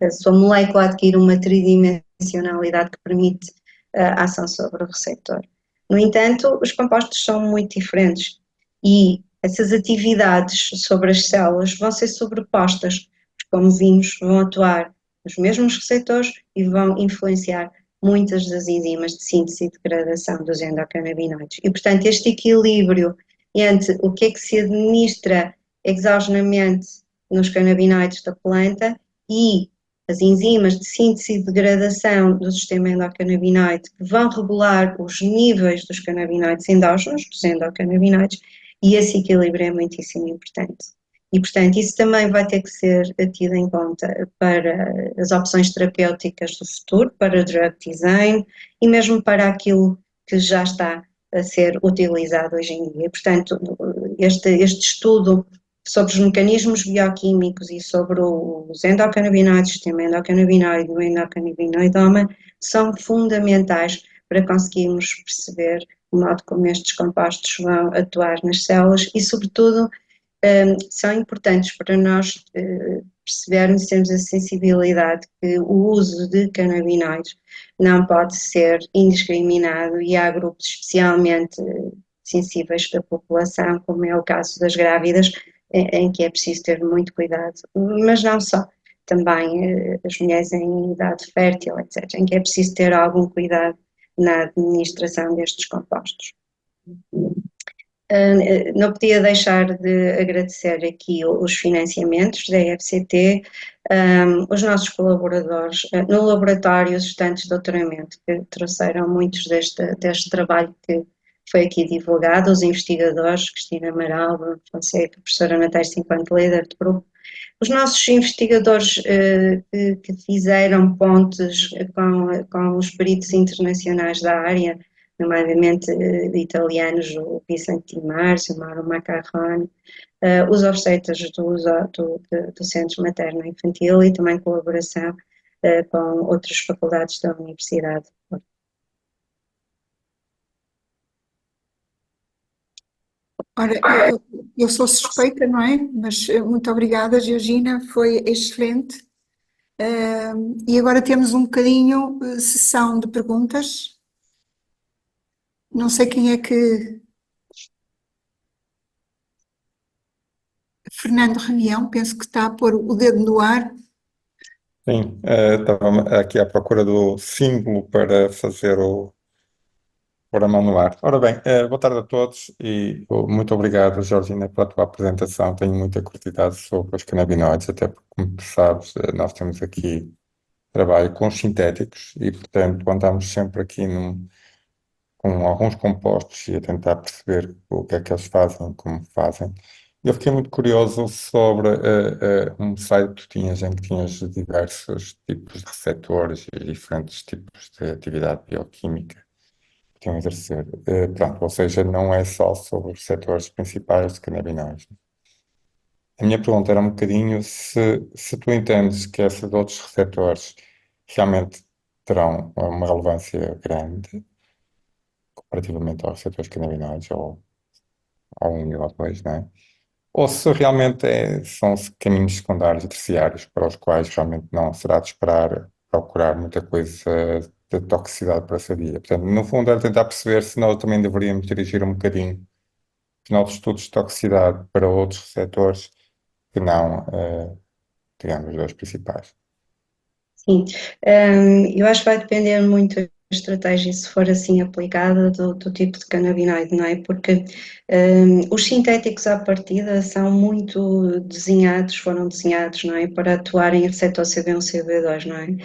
A sua molécula adquire uma tridimensionalidade que permite a ação sobre o receptor. No entanto, os compostos são muito diferentes e essas atividades sobre as células vão ser sobrepostas, como vimos, vão atuar nos mesmos receptores e vão influenciar muitas das enzimas de síntese e degradação dos endocannabinoides. E, portanto, este equilíbrio entre o que é que se administra exogenamente nos canabinoides da planta e as enzimas de síntese e degradação do sistema endocannabinoide que vão regular os níveis dos canabinoides endógenos, dos endocannabinoides, e esse equilíbrio é muitíssimo importante. E, portanto, isso também vai ter que ser tido em conta para as opções terapêuticas do futuro, para o drug design e mesmo para aquilo que já está a ser utilizado hoje em dia. E, portanto, este estudo sobre os mecanismos bioquímicos e sobre os endocannabinoides, o sistema endocannabinoide e o endocannabinoidoma são fundamentais para conseguirmos perceber o modo como estes compostos vão atuar nas células e, sobretudo, são importantes para nós percebermos e termos a sensibilidade que o uso de canabinoides não pode ser indiscriminado e há grupos especialmente sensíveis da população, como é o caso das grávidas, em que é preciso ter muito cuidado, mas não só, também as mulheres em idade fértil, etc., em que é preciso ter algum cuidado na administração destes compostos. Não podia deixar de agradecer aqui os financiamentos da EFCT, os nossos colaboradores no laboratório, os estudantes de doutoramento que trouxeram muitos deste trabalho que foi aqui divulgado, os investigadores, Cristina Amaral, Bruno Fonseca, professora Natália Cinquante, líder de grupo, os nossos investigadores que fizeram pontes com os peritos internacionais da área, nomeadamente italianos, o Vicente Di Marzio, o Mauro Macarrone, os obstetras do Centro Materno Infantil e também colaboração com outras faculdades da Universidade. Ora, eu sou suspeita, não é? Mas muito obrigada, Georgina, foi excelente. E agora temos um bocadinho sessão de perguntas. Não sei quem é que... Fernando Reunião, penso que está a pôr o dedo no ar. Sim, estava aqui à procura do símbolo para fazer pôr a mão no ar. Ora bem, boa tarde a todos e muito obrigado, Georgina, pela tua apresentação. Tenho muita curiosidade sobre os canabinoides, até porque, como tu sabes, nós temos aqui trabalho com os sintéticos e, portanto, andamos sempre aqui com alguns compostos e a tentar perceber o que é que eles fazem, como fazem. Eu fiquei muito curioso sobre um site que tu tinhas em que tinhas diversos tipos de receptores e diferentes tipos de atividade bioquímica que tinham a exercer. Pronto, ou seja, não é só sobre os receptores principais de canabinoides. A minha pergunta era um bocadinho se tu entendes que esses outros receptores realmente terão uma relevância grande comparativamente aos receptores canabinoides ou a um ou a dois, não é? ou se realmente são caminhos secundários e terciários para os quais realmente não será de esperar procurar muita coisa de toxicidade para sadia. Portanto, no fundo, era tentar perceber se nós também deveríamos dirigir um bocadinho os nossos estudos de toxicidade para outros receptores que não, digamos, os dois principais. Sim, eu acho que vai depender muito da estratégia, se for assim aplicada, do tipo de canabinoide, não é? Porque os sintéticos à partida são muito desenhados, foram desenhados, não é? Para atuar em receptor CB1, CB2, não é?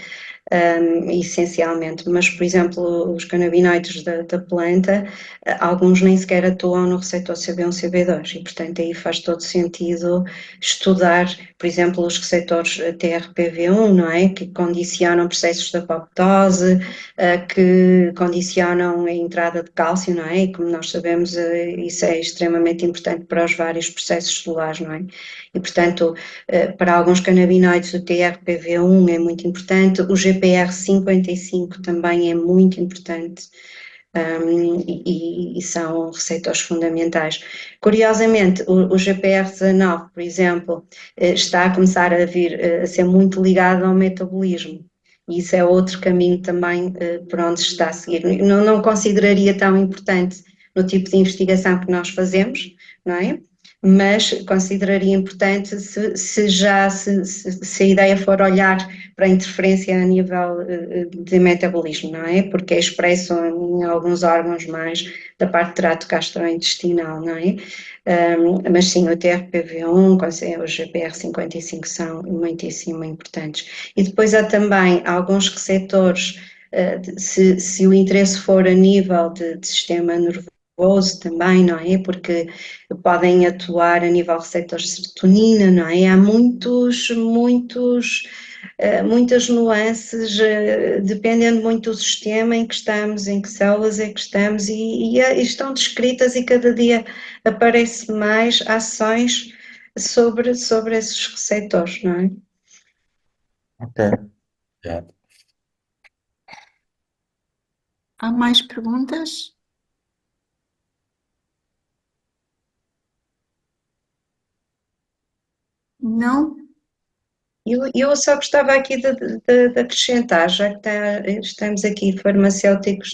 Essencialmente, mas, por exemplo, os canabinoides da planta, alguns nem sequer atuam no receptor CB1, CB2, e, portanto, aí faz todo sentido estudar, por exemplo, os receptores TRPV1, não é? Que condicionam processos de apoptose, que condicionam a entrada de cálcio, não é? E como nós sabemos, isso é extremamente importante para os vários processos celulares, não é? E, portanto, para alguns canabinoides, o TRPV1 é muito importante, o GPR55 também é muito importante. E são receptores fundamentais. Curiosamente, o GPR19, por exemplo, está a começar a vir a ser muito ligado ao metabolismo. E isso é outro caminho também por onde se está a seguir. Não consideraria tão importante no tipo de investigação que nós fazemos, não é? Mas consideraria importante se a ideia for olhar para a interferência a nível de metabolismo, não é? Porque é expresso em alguns órgãos mais da parte do trato gastrointestinal, não é? Mas sim, o TRPV1, o GPR55 são muitíssimo importantes. E depois há também alguns receptores, se o interesse for a nível de sistema nervoso também, não é? Porque podem atuar a nível de receptores de serotonina, não é? Há muitas nuances, dependendo muito do sistema em que estamos, em que células é que estamos, e estão descritas, e cada dia aparece mais ações sobre esses receptores, não é? Ok. Yeah. Há mais perguntas? Não? Eu só gostava aqui de acrescentar, já que estamos aqui farmacêuticos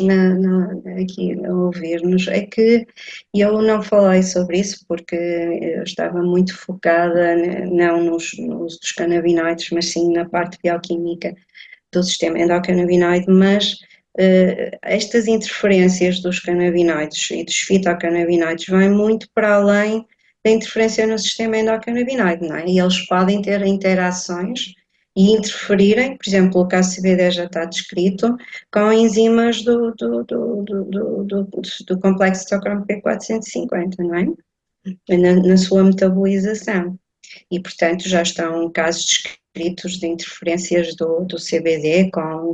aqui a ouvir-nos, é que eu não falei sobre isso porque eu estava muito focada não no uso dos canabinoides, mas sim na parte bioquímica do sistema endocannabinoide, mas estas interferências dos canabinoides e dos fitocannabinoides vão muito para além da interferência no sistema endocannabinoide, não é? E eles podem ter interações e interferirem, por exemplo, o caso CB10 já está descrito, com enzimas do complexo citocromo P450, não é? Na sua metabolização. E, portanto, já estão casos descritos de interferências do CBD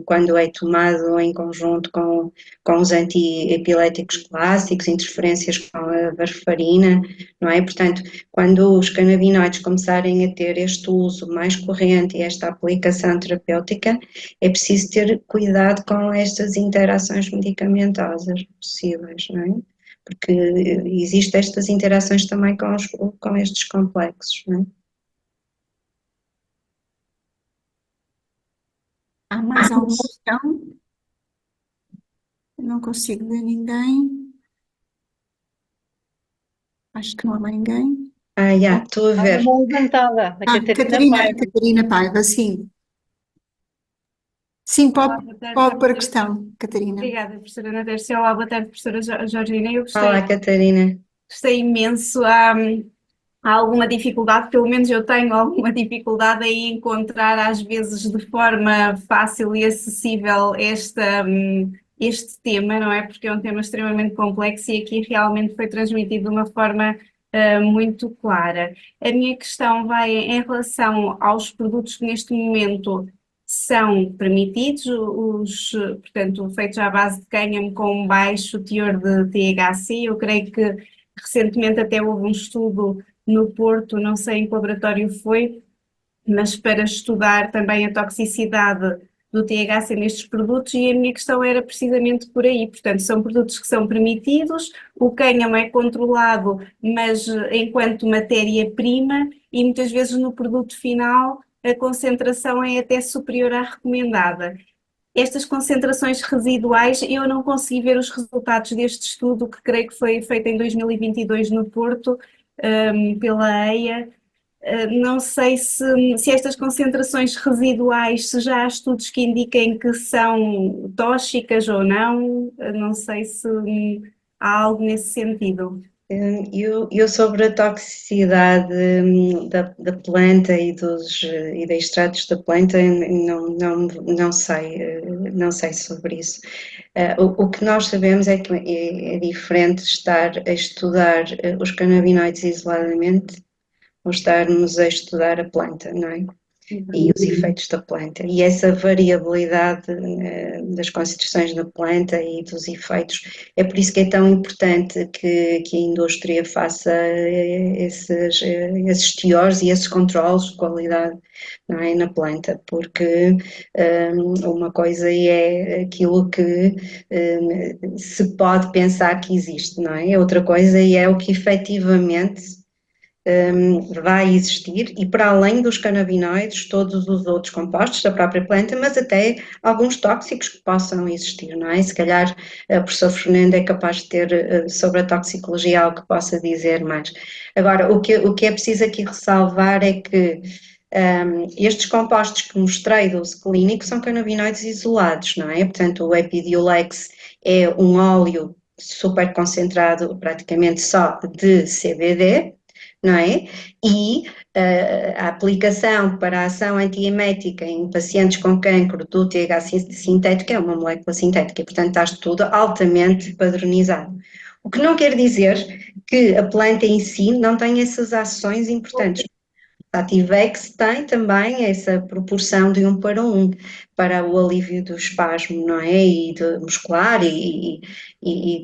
quando é tomado em conjunto com os antiepiléticos clássicos, interferências com a varfarina, não é? Portanto, quando os canabinoides começarem a ter este uso mais corrente e esta aplicação terapêutica, é preciso ter cuidado com estas interações medicamentosas possíveis, não é? Porque existem estas interações também com estes complexos, não é? Há mais alguma questão? Não consigo ver ninguém. Acho que não há mais ninguém. Já, estou a Há ver. uma mão levantada, da Catarina Paiva. Catarina Paiva, sim. Sim, Olá, pode, boa tarde, pode pôr a professora. questão, Catarina. Obrigada, professora Ana Tércia. Olá, boa tarde, professora Georgina. Eu Olá, Catarina. gostei imenso. Há alguma dificuldade, pelo menos eu tenho alguma dificuldade em encontrar, às vezes, de forma fácil e acessível este tema, não é? Porque é um tema extremamente complexo e aqui realmente foi transmitido de uma forma muito clara. A minha questão vai em relação aos produtos que neste momento são permitidos, portanto, feitos à base de cânhamo com baixo teor de THC. Eu creio que recentemente até houve um estudo no Porto, não sei em que laboratório foi, mas para estudar também a toxicidade do THC nestes produtos e a minha questão era precisamente por aí. Portanto, são produtos que são permitidos, o cânhamo é controlado, mas enquanto matéria-prima, e muitas vezes no produto final a concentração é até superior à recomendada. Estas concentrações residuais, eu não consegui ver os resultados deste estudo, que creio que foi feito em 2022 no Porto, pela EIA. Não sei se estas concentrações residuais, se já há estudos que indiquem que são tóxicas ou não, não sei se há algo nesse sentido. Eu sobre a toxicidade da planta e de extratos da planta não sei sobre isso. O que nós sabemos é que é diferente estar a estudar os canabinoides isoladamente ou estarmos a estudar a planta, não é? E os efeitos da planta. E essa variabilidade das concentrações da planta e dos efeitos, é por isso que é tão importante que a indústria faça esses teores e esses controles de qualidade, não é, na planta, porque uma coisa é aquilo que se pode pensar que existe, não é? Outra coisa é o que efetivamente vai existir, e para além dos canabinoides, todos os outros compostos da própria planta, mas até alguns tóxicos que possam existir, não é? Se calhar a professora Fernanda é capaz de ter sobre a toxicologia algo que possa dizer mais. Agora, o que é preciso aqui ressalvar é que estes compostos que mostrei do uso clínico são canabinoides isolados, não é? Portanto, o Epidiolex é um óleo super concentrado, praticamente só de CBD, não é? E a aplicação para a ação antiemética em pacientes com cancro do THC sintético é uma molécula sintética, e portanto está tudo altamente padronizado. O que não quer dizer que a planta em si não tenha essas ações importantes. A Ativex tem também essa proporção de 1:1 para o alívio do espasmo, não é? E de muscular e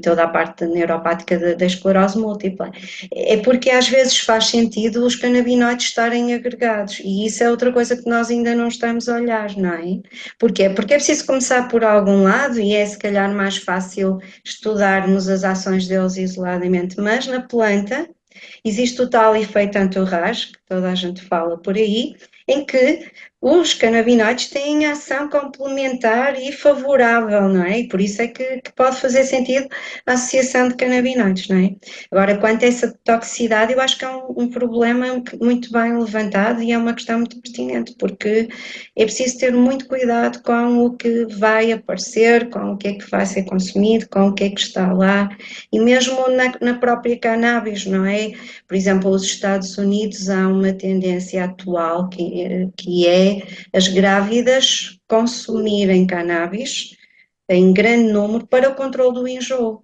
toda a parte neuropática da esclerose múltipla. É porque às vezes faz sentido os canabinoides estarem agregados, e isso é outra coisa que nós ainda não estamos a olhar, não é? Porquê? Porque é preciso começar por algum lado e é se calhar mais fácil estudarmos as ações deles isoladamente, mas na planta existe o tal efeito entourage, que toda a gente fala por aí, em que os canabinoides têm ação complementar e favorável, não é? E por isso é que pode fazer sentido a associação de canabinoides, não é? Agora, quanto a essa toxicidade, eu acho que é um problema muito bem levantado e é uma questão muito pertinente, porque é preciso ter muito cuidado com o que vai aparecer, com o que é que vai ser consumido, com o que é que está lá, e mesmo na própria cannabis, não é? Por exemplo, nos Estados Unidos há uma tendência atual que é as grávidas consumirem cannabis em grande número para o controle do enjoo.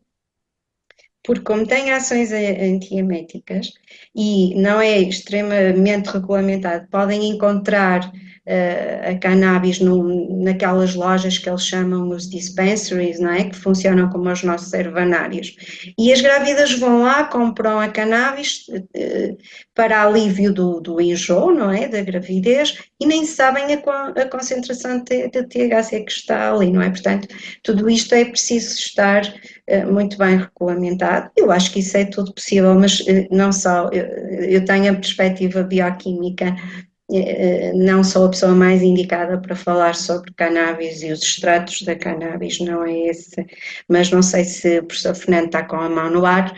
Porque como tem ações antieméticas e não é extremamente regulamentado, podem encontrar a cannabis naquelas lojas que eles chamam os dispensaries, não é? Que funcionam como os nossos ervanários. E as grávidas vão lá, compram a cannabis para alívio do enjoo, não é? Da gravidez, e nem sabem a concentração de THC que está ali, não é? Portanto, tudo isto é preciso estar muito bem regulamentado. Eu acho que isso é tudo possível, mas não só, eu tenho a perspectiva bioquímica, não sou a pessoa mais indicada para falar sobre cannabis e os extratos da cannabis, não é esse, mas não sei se o professor Fernando está com a mão no ar,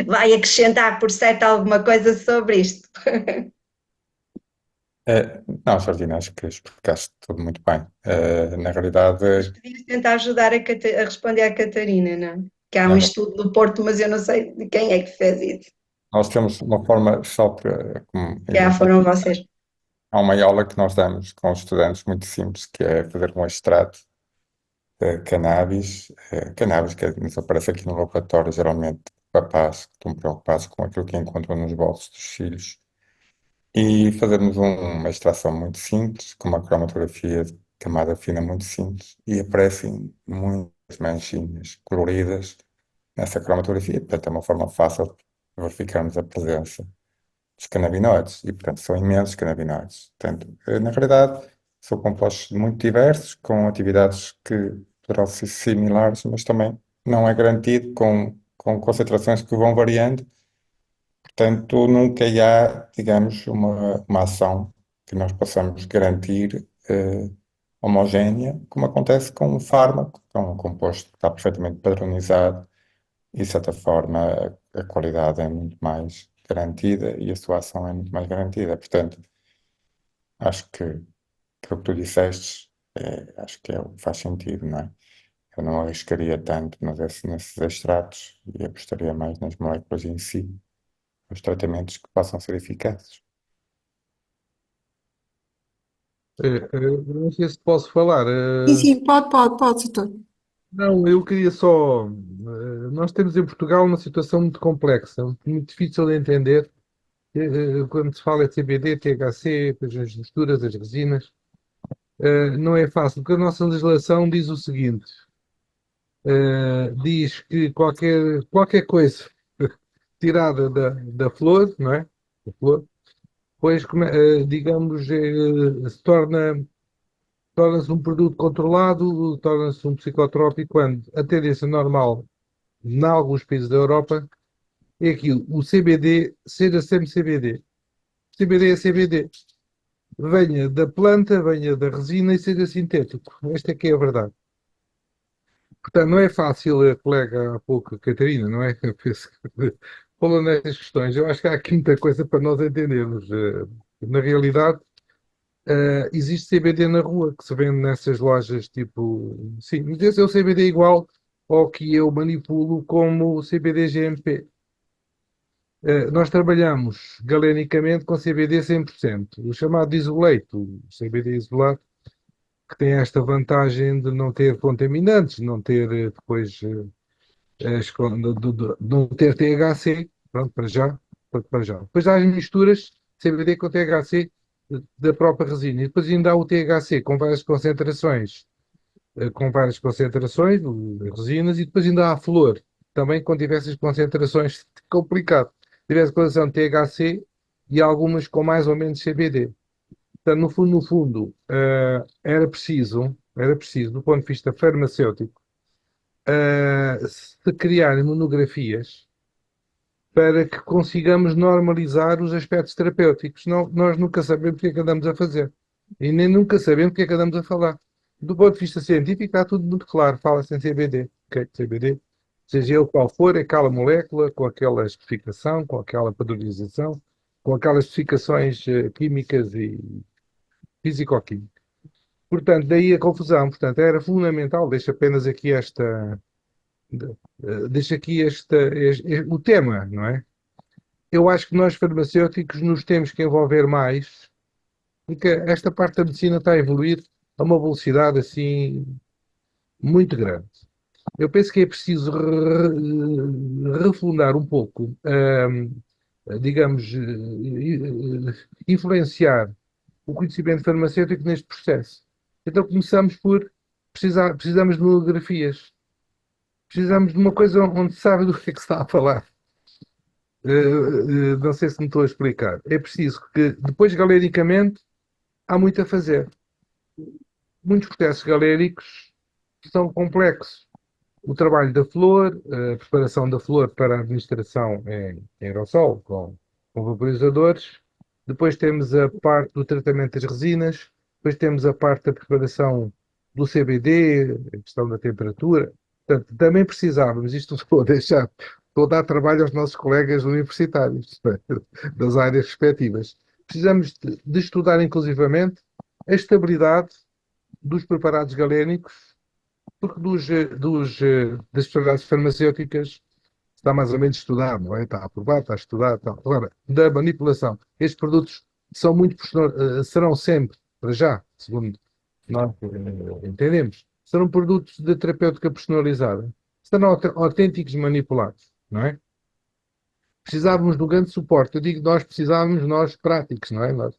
vai acrescentar por certo alguma coisa sobre isto. Não, Georgina, acho que explicaste tudo muito bem. Na realidade, Podias tentar ajudar a responder à Catarina, não é? Que há um não, estudo no Porto, mas eu não sei de quem é que fez isso. nós temos uma forma, só para como Já foram vocês. há uma aula que nós damos com os estudantes muito simples, que é fazer um extrato de cannabis que nos aparece aqui no laboratório, geralmente papás que estão preocupados com aquilo que encontram nos bolsos dos filhos, e fazermos uma extração muito simples, com uma cromatografia de camada fina muito simples, e aparecem muitas manchinhas coloridas nessa cromatografia. Portanto, é uma forma fácil de verificarmos a presença dos canabinoides, e portanto são imensos canabinoides. Portanto, na realidade, são compostos muito diversos, com atividades que poderão ser similares, mas também não é garantido com concentrações que vão variando. Portanto, nunca há, digamos, uma ação que nós possamos garantir homogénea, como acontece com um fármaco, que é um composto que está perfeitamente padronizado e, de certa forma, a qualidade é muito mais garantida e a sua ação é muito mais garantida. Portanto, acho que o que tu disseste, acho que é o que faz sentido, não é? Eu não arriscaria tanto nesses extratos e apostaria mais nas moléculas em si, os tratamentos que possam ser eficazes. Não sei se posso falar. Sim, sim, pode, doutor. Não, eu queria só. Nós temos em Portugal uma situação muito complexa, muito difícil de entender. Quando se fala de CBD, THC, depois as misturas, as resinas, não é fácil, porque a nossa legislação diz o seguinte: diz que qualquer coisa tirada da flor, não é? Da flor, depois, digamos, torna-se um produto controlado, torna-se um psicotrópico, quando a tendência normal, em alguns países da Europa, é aquilo, o CBD seja sempre CBD. CBD é CBD. Venha da planta, venha da resina e seja sintético. Esta é que é a verdade. Portanto, não é fácil, a colega há pouco, a Catarina, não é? Eu penso que, falando nestas questões, eu acho que há aqui muita coisa para nós entendermos. Na realidade, existe CBD na rua, que se vende nessas lojas, tipo... Sim, mas esse é o CBD igual ao que eu manipulo como CBD GMP. Nós trabalhamos galenicamente com CBD 100%, o chamado isolate, o CBD isolado, que tem esta vantagem de não ter contaminantes, não ter depois não ter THC, pronto, para já. Depois há as misturas CBD com THC da própria resina, e depois ainda há o THC com várias concentrações, resinas, e depois ainda há a flor, também com diversas concentrações, complicado. Diversa concentração de THC e algumas com mais ou menos CBD. Portanto, no fundo, era preciso, do ponto de vista farmacêutico, se criarem monografias para que consigamos normalizar os aspectos terapêuticos. Nós nunca sabemos o que é que andamos a fazer e nem nunca sabemos o que é que andamos a falar. Do ponto de vista científico, está tudo muito claro. Fala-se em CBD. Okay? CBD, seja ele qual for, é aquela molécula com aquela especificação, com aquela padronização, com aquelas especificações químicas e físico-químicas. Portanto, daí a confusão. Portanto, era fundamental, deixa aqui o tema, não é? Eu acho que nós farmacêuticos nos temos que envolver mais, porque esta parte da medicina está a evoluir a uma velocidade assim muito grande. Eu penso que é preciso refundar um pouco, digamos, influenciar o conhecimento farmacêutico neste processo. Então começamos por precisamos de monografias. Precisamos de uma coisa onde se sabe do que é que se está a falar. Não sei se me estou a explicar. É preciso que, depois, galericamente, há muito a fazer. Muitos processos galéricos são complexos. O trabalho da flor, a preparação da flor para a administração em aerossol, com vaporizadores. Depois temos a parte do tratamento das resinas. Depois temos a parte da preparação do CBD, a questão da temperatura. Portanto, também precisávamos, isto estou a dar trabalho aos nossos colegas universitários, das áreas respectivas. Precisamos de estudar inclusivamente a estabilidade dos preparados galénicos, porque das especialidades farmacêuticas está mais ou menos estudado, não é? Está aprovado, está estudado. Está. Agora, da manipulação, estes produtos serão sempre, para já, segundo nós entendemos, serão produtos de terapêutica personalizada. Serão autênticos manipulados, não é? Precisávamos de um grande suporte. Eu digo nós práticos, não é? Nós,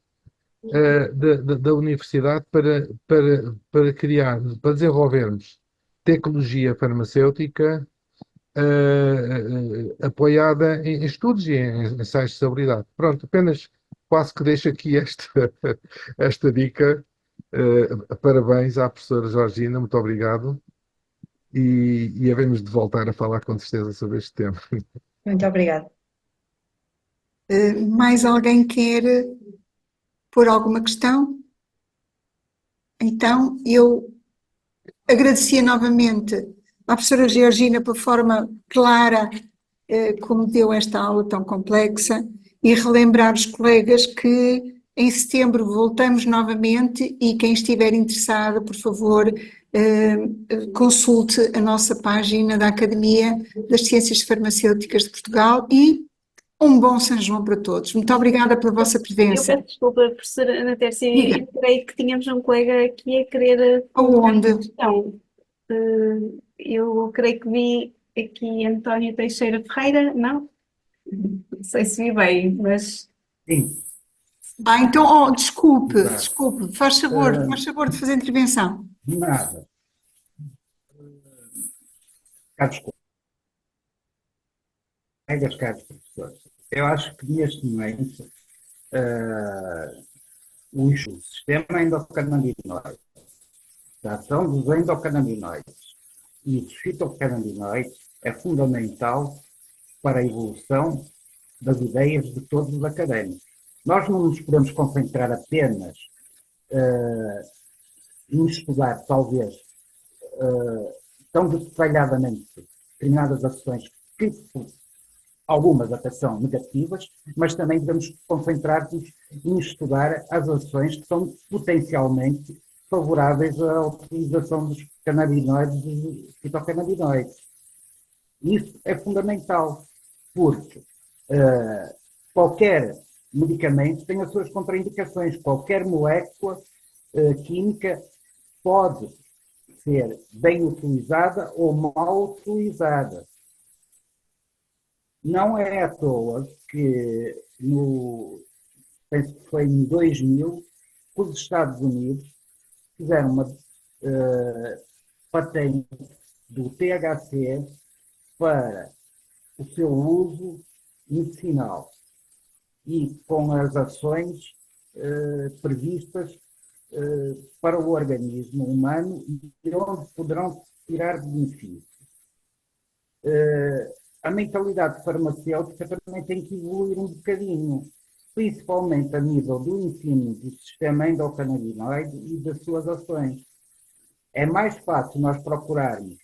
da universidade para criar, para desenvolvermos tecnologia farmacêutica apoiada em estudos e em ensaios de estabilidade. Pronto, apenas quase que deixo aqui esta dica Parabéns à professora Georgina, muito obrigado. E havemos de voltar a falar com certeza sobre este tema. Muito obrigada. Mais alguém quer pôr alguma questão? Então, eu agradecia novamente à professora Georgina pela forma clara como deu esta aula tão complexa e relembrar os colegas que em setembro voltamos novamente e quem estiver interessado, por favor, consulte a nossa página da Academia das Ciências Farmacêuticas de Portugal e um bom São João para todos. Muito obrigada pela vossa Eu presença. peço desculpa, professora Ana Tércia, Diga. eu creio que tínhamos um colega aqui a querer Aonde? uma questão. Eu creio que vi aqui António Teixeira Ferreira, não? Não sei se vi bem, mas Sim, Então, desculpe, exato. faz favor de fazer intervenção. Nada. Caros colegas, caros professores, eu acho que neste momento o sistema endocannabinoide, a ação dos endocannabinoides e dos fitocannabinoides é fundamental para a evolução das ideias de todos os académicos. Nós não nos podemos concentrar apenas em estudar, talvez, tão detalhadamente determinadas ações que algumas até são negativas, mas também devemos concentrar-nos em estudar as ações que são potencialmente favoráveis à utilização dos canabinoides e fitocannabinoides. Isso é fundamental, porque qualquer medicamento tem as suas contraindicações, qualquer molécula química pode ser bem utilizada ou mal utilizada. Não é à toa que, penso que foi em 2000, os Estados Unidos fizeram uma patente do THC para o seu uso medicinal e com as ações previstas para o organismo humano e onde poderão tirar benefício. A mentalidade farmacêutica também tem que evoluir um bocadinho, principalmente a nível do ensino do sistema endocannabinoide e das suas ações. É mais fácil nós procurarmos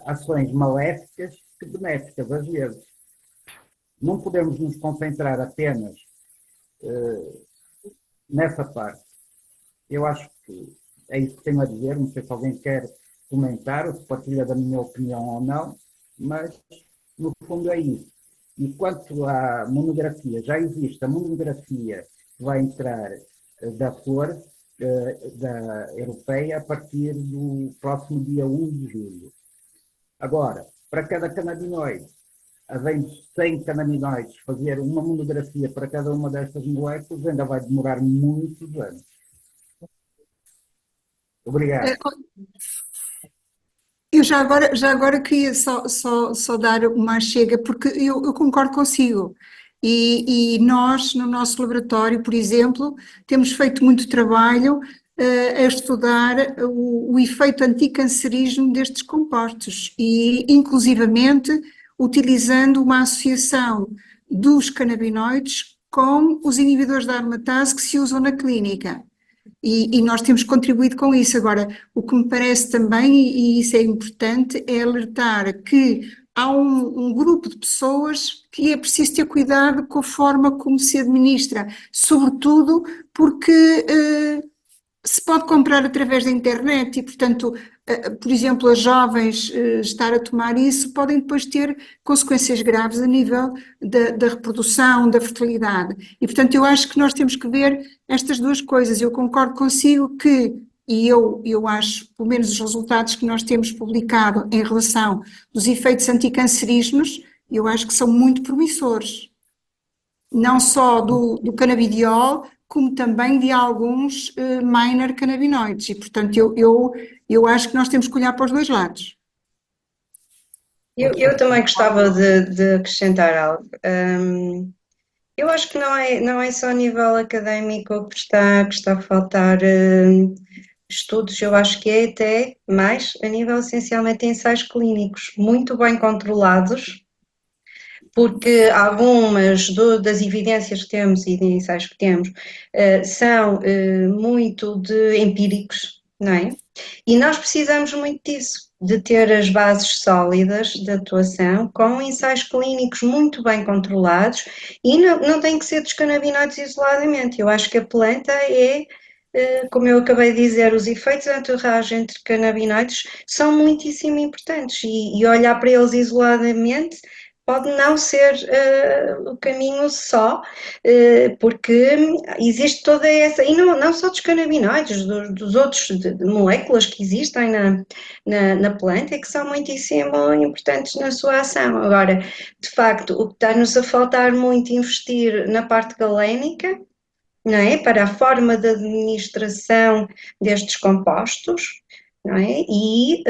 ações maléficas que benéficas, às vezes. Não podemos nos concentrar apenas nessa parte. Eu acho que é isso que tenho a dizer, não sei se alguém quer comentar ou se partilha da minha opinião ou não, mas no fundo é isso. E quanto à monografia, já existe a monografia que vai entrar da flor da europeia a partir do próximo dia 1 de julho. Agora, para cada canabinoide, havendo 100 canabinoides, fazer uma monografia para cada uma destas moléculas ainda vai demorar muitos anos. Obrigado. Eu já agora queria só dar uma chega, porque eu concordo consigo. E nós, no nosso laboratório, por exemplo, temos feito muito trabalho a estudar o efeito anticancerígeno destes compostos e, inclusivamente, utilizando uma associação dos canabinoides com os inibidores da aromatase que se usam na clínica. E nós temos contribuído com isso. Agora, o que me parece também, e isso é importante, é alertar que há um grupo de pessoas que é preciso ter cuidado com a forma como se administra, sobretudo porque se pode comprar através da internet e, portanto, por exemplo, as jovens estar a tomar isso podem depois ter consequências graves a nível da reprodução, da fertilidade. E, portanto, eu acho que nós temos que ver estas duas coisas. Eu concordo consigo que, e eu acho, pelo menos os resultados que nós temos publicado em relação dos efeitos anticancerígenos, eu acho que são muito promissores. Não só do canabidiol, como também de alguns minor canabinoides. E, portanto, eu acho que nós temos que olhar para os dois lados. Eu também gostava de acrescentar algo. Eu acho que não é só a nível académico que está a faltar estudos, eu acho que é até mais a nível essencialmente de ensaios clínicos, muito bem controlados, porque algumas das evidências que temos e de ensaios que temos são muito de empíricos, não é? E nós precisamos muito disso, de ter as bases sólidas de atuação com ensaios clínicos muito bem controlados e não tem que ser dos canabinoides isoladamente. Eu acho que a planta é, como eu acabei de dizer, os efeitos de entourage entre canabinoides são muitíssimo importantes e olhar para eles isoladamente pode não ser o caminho só, porque existe toda essa, e não só dos canabinoides, dos outros de moléculas que existem na planta, que são muitíssimo importantes na sua ação. Agora, de facto, o que está-nos a faltar muito investir na parte galénica, não é? Para a forma de administração destes compostos, não é? E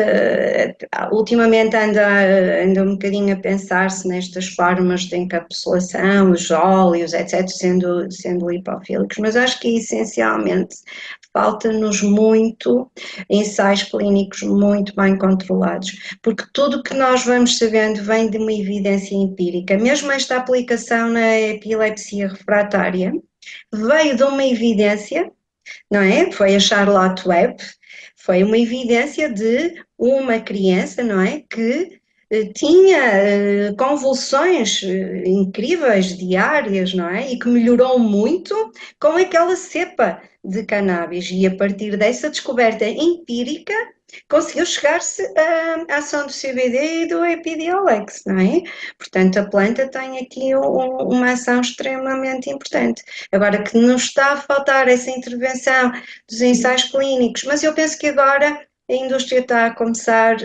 ultimamente anda um bocadinho a pensar-se nestas formas de encapsulação, os óleos, etc., sendo lipofílicos, mas acho que essencialmente falta-nos muito ensaios clínicos muito bem controlados, porque tudo o que nós vamos sabendo vem de uma evidência empírica, mesmo esta aplicação na epilepsia refratária, veio de uma evidência, não é? Foi a Charlotte Webb, foi uma evidência de uma criança, não é? Que tinha convulsões incríveis diárias, não é? E que melhorou muito com aquela cepa de cannabis. E a partir dessa descoberta empírica, conseguiu chegar-se à ação do CBD e do Epidiolex, não é? Portanto, a planta tem aqui uma ação extremamente importante. Agora, que não está a faltar essa intervenção dos ensaios clínicos, mas eu penso que agora a indústria está a começar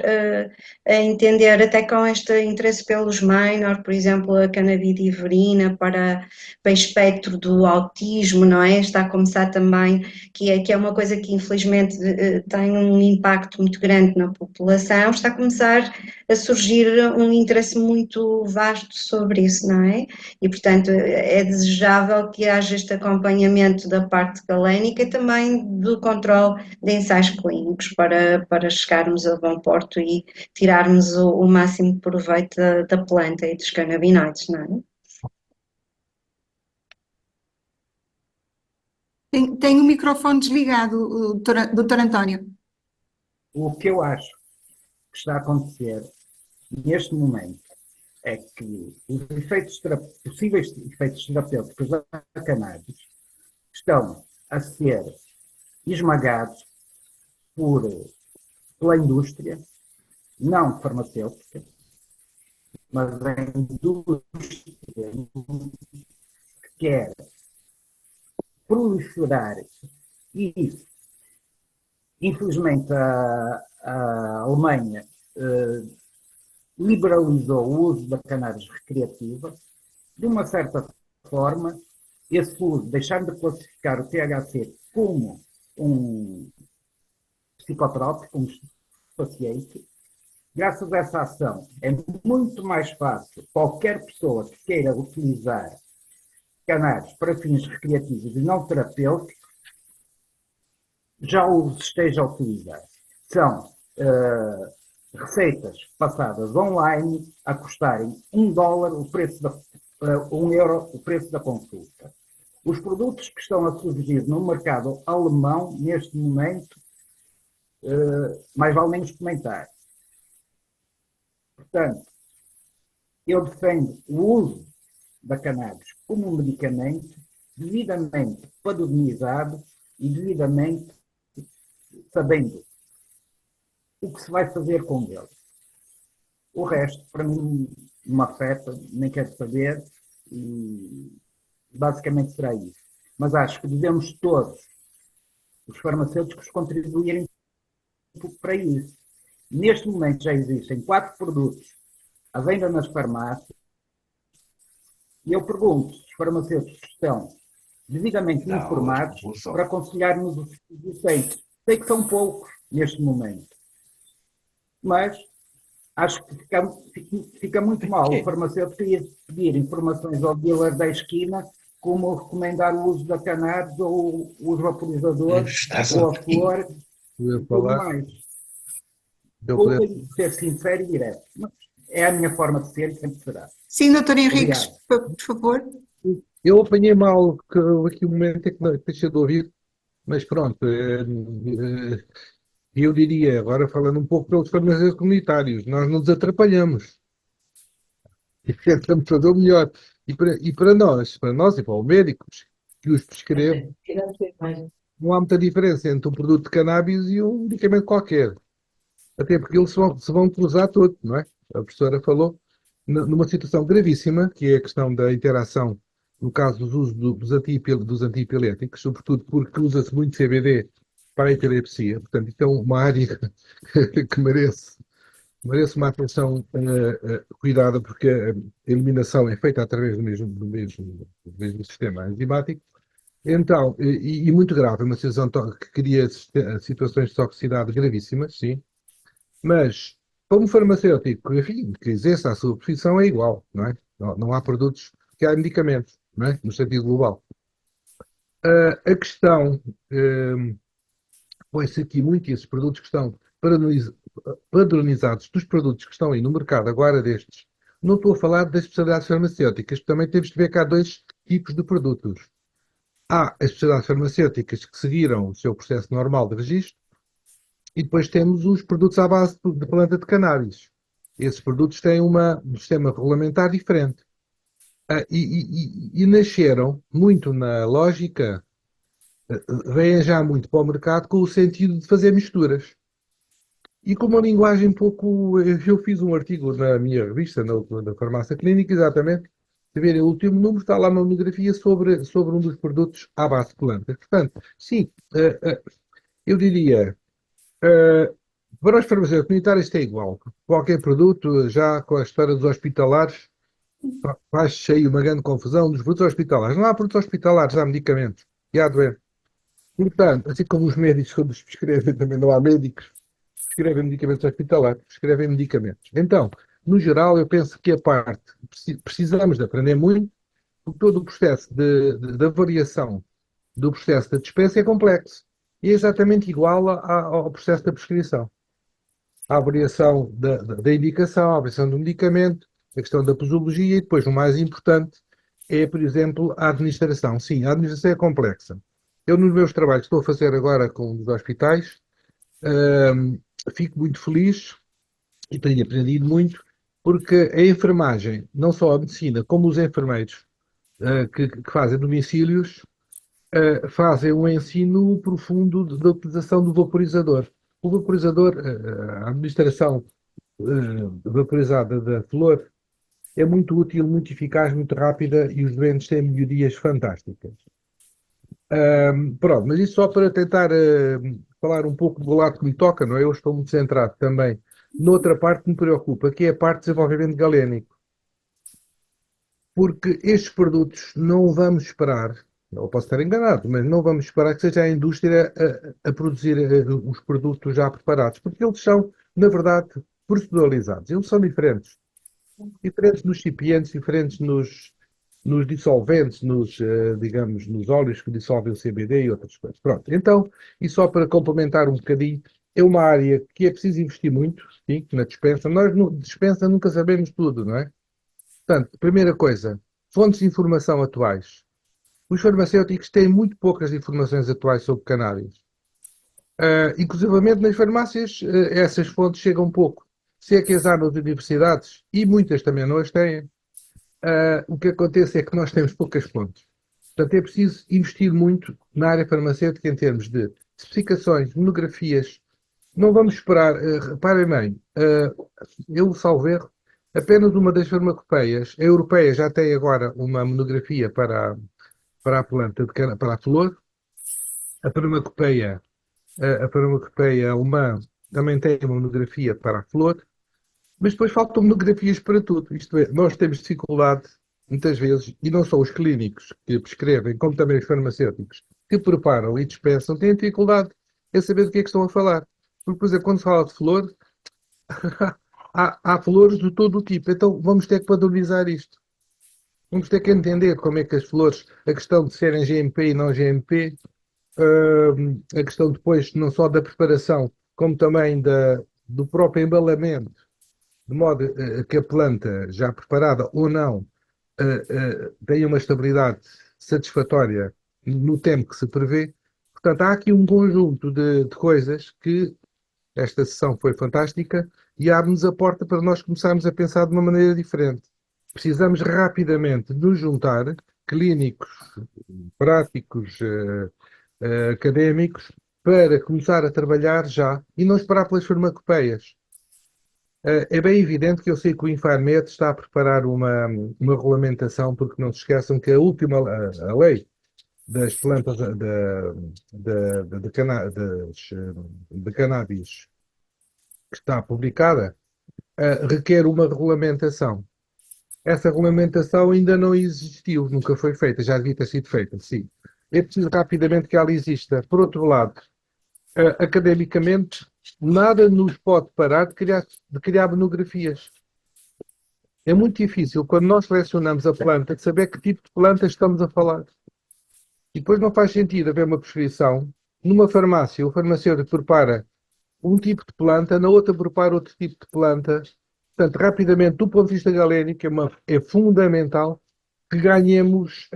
a entender, até com este interesse pelos minor, por exemplo, a cannabidiverina para espectro do autismo, não é? Está a começar também, que é uma coisa que infelizmente tem um impacto muito grande na população, está a começar a surgir um interesse muito vasto sobre isso, não é? E, portanto, é desejável que haja este acompanhamento da parte galénica e também do controle de ensaios clínicos para chegarmos a bom porto e tirarmos o máximo proveito da planta e dos canabinoides, não é? Tem o microfone desligado, doutor António. O que eu acho que está a acontecer neste momento é que os possíveis efeitos terapêuticos da cannabis estão a ser esmagados pela indústria, não farmacêutica, mas a indústria que quer proliferar isso. Infelizmente, a Alemanha liberalizou o uso da cannabis recreativa. De uma certa forma, esse uso, deixando de classificar o THC como um psicotrópico, um estupefaciente, graças a essa ação, é muito mais fácil qualquer pessoa que queira utilizar cannabis para fins recreativos e não terapêuticos já os esteja a utilizar. São receitas passadas online a custarem $1 o preço €1 o preço da consulta. Os produtos que estão a surgir no mercado alemão neste momento, mais vale nem os comentar. Portanto, eu defendo o uso da cannabis como um medicamento devidamente padronizado e devidamente sabendo o que se vai fazer com ele. O resto, para mim, não me afeta, nem quero saber, e basicamente será isso. Mas acho que devemos todos, os farmacêuticos, contribuírem para isso. Neste momento já existem 4 produtos à venda nas farmácias, e eu pergunto se os farmacêuticos estão devidamente informados para aconselhar-nos os efeitos. Sei que são poucos neste momento, mas Acho que fica muito mal o farmacêutico ir pedir informações ao dealer da esquina como recomendar o uso da cannabis ou os vaporizadores ou a flor Eu e ia tudo falar, mais. eu Ou poder- tenho que ser sincero e direto. Mas é a minha forma de ser e sempre será. Sim, doutor Henriques, Obrigado. por favor. eu apanhei mal que houve aqui um momento em que não deixei de ouvir, mas pronto, eu diria, agora falando um pouco pelos farmacêuticos comunitários, nós não nos atrapalhamos e tentamos fazer o melhor. E para nós e para os médicos que os prescrevem, não há muita diferença entre um produto de cannabis e um medicamento qualquer. Até porque eles se vão cruzar todos, não é? A professora falou numa situação gravíssima, que é a questão da interação, no caso dos usos dos antiepiléticos, sobretudo porque usa-se muito CBD para a epilepsia. Portanto, isto é uma área que merece uma atenção cuidada, porque a eliminação é feita através do mesmo sistema enzimático. Então, e muito grave, uma situação que cria situações de toxicidade gravíssimas, sim, mas, como farmacêutico, enfim, que exerça a sua profissão é igual, não é? Não há produtos que há medicamentos, não é? No sentido global. A questão, põe-se aqui muito esses produtos que estão padronizados dos produtos que estão aí no mercado agora destes. Não estou a falar das especialidades farmacêuticas, também temos de ver que há dois tipos de produtos. Há as especialidades farmacêuticas que seguiram o seu processo normal de registro, e depois temos os produtos à base de planta de cannabis. Esses produtos têm um sistema regulamentar diferente. E nasceram muito na lógica, vêm já muito para o mercado com o sentido de fazer misturas. E com uma linguagem pouco. Eu fiz um artigo na minha revista, na Farmácia Clínica, exatamente. Se verem o último número, está lá uma monografia sobre um dos produtos à base de plantas. Portanto, sim, eu diria. Uh, para os farmacêuticos comunitários isto é igual. Qualquer produto, já com a história dos hospitalares, faz-se aí uma grande confusão dos produtos hospitalares. Não há produtos hospitalares, há medicamentos. E há doenças. Portanto, assim como os médicos, quando os prescrevem, também não há médicos que prescrevem medicamentos hospitalares, prescrevem medicamentos. Então, no geral, eu penso que a parte, precisamos de aprender muito, porque todo o processo da variação do processo da dispensa é complexo. E é exatamente igual ao processo da prescrição. Há a variação da indicação, a variação do medicamento, a questão da posologia e depois o mais importante é, por exemplo, a administração. Sim, a administração é complexa. Eu, nos meus trabalhos que estou a fazer agora com os hospitais, fico muito feliz e tenho aprendido muito, porque a enfermagem, não só a medicina, como os enfermeiros que fazem domicílios, fazem um ensino profundo da utilização do vaporizador. O vaporizador, a administração vaporizada da flor é muito útil, muito eficaz, muito rápida e os doentes têm melhorias fantásticas. Pronto, mas isso só para tentar falar um pouco do lado que me toca, não é? Eu estou muito centrado também noutra parte que me preocupa, que é a parte de desenvolvimento galénico. Porque estes produtos não vamos esperar, eu posso estar enganado, mas não vamos esperar que seja a indústria a produzir os produtos já preparados, porque eles são, na verdade, proceduralizados. Eles são diferentes. Diferentes nos recipientes, diferentes nos dissolventes, digamos, nos óleos que dissolvem o CBD e outras coisas. Pronto, então, e só para complementar um bocadinho, é uma área que é preciso investir muito, sim, na dispensa. Nós, no dispensa, nunca sabemos tudo, não é? Portanto, primeira coisa, fontes de informação atuais. Os farmacêuticos têm muito poucas informações atuais sobre cannabis. Inclusivamente nas farmácias, essas fontes chegam pouco. Se é que as há nas universidades, e muitas também não as têm, o que acontece é que nós temos poucas fontes. Portanto, é preciso investir muito na área farmacêutica em termos de especificações, monografias. Não vamos esperar, reparem bem, eu salvo erro, apenas uma das farmacopeias, a europeia já tem agora uma monografia para a planta, para a flor, a farmacopeia, a farmacopeia alemã também tem uma monografia para a flor, mas depois faltam monografias para tudo. Isto é, nós temos dificuldade, muitas vezes, e não só os clínicos que prescrevem, como também os farmacêuticos que preparam e dispensam, têm dificuldade em saber do que é que estão a falar. Porque, por exemplo, quando se fala de flor, há flores de todo o tipo, então vamos ter que padronizar isto. Vamos ter que entender como é que as flores, a questão de serem GMP e não GMP, a questão depois não só da preparação, como também do próprio embalamento, de modo que a planta, já preparada ou não, tenha uma estabilidade satisfatória no tempo que se prevê. Portanto, há aqui um conjunto de coisas que esta sessão foi fantástica e abre-nos a porta para nós começarmos a pensar de uma maneira diferente. Precisamos rapidamente nos juntar, clínicos, práticos, académicos, para começar a trabalhar já e não esperar pelas farmacopeias. É bem evidente que eu sei que o Infarmed está a preparar uma regulamentação, porque não se esqueçam que a lei das plantas de cannabis que está publicada requer uma regulamentação. Essa regulamentação ainda não existiu, nunca foi feita, já devia ter sido feita, sim. É preciso rapidamente que ela exista. Por outro lado, academicamente, nada nos pode parar de criar monografias. É muito difícil, quando nós selecionamos a planta, de saber que tipo de planta estamos a falar. E depois não faz sentido haver uma prescrição. Numa farmácia, o farmacêutico prepara um tipo de planta, na outra prepara outro tipo de planta. Portanto, rapidamente, do ponto de vista galénico, é fundamental que ganhemos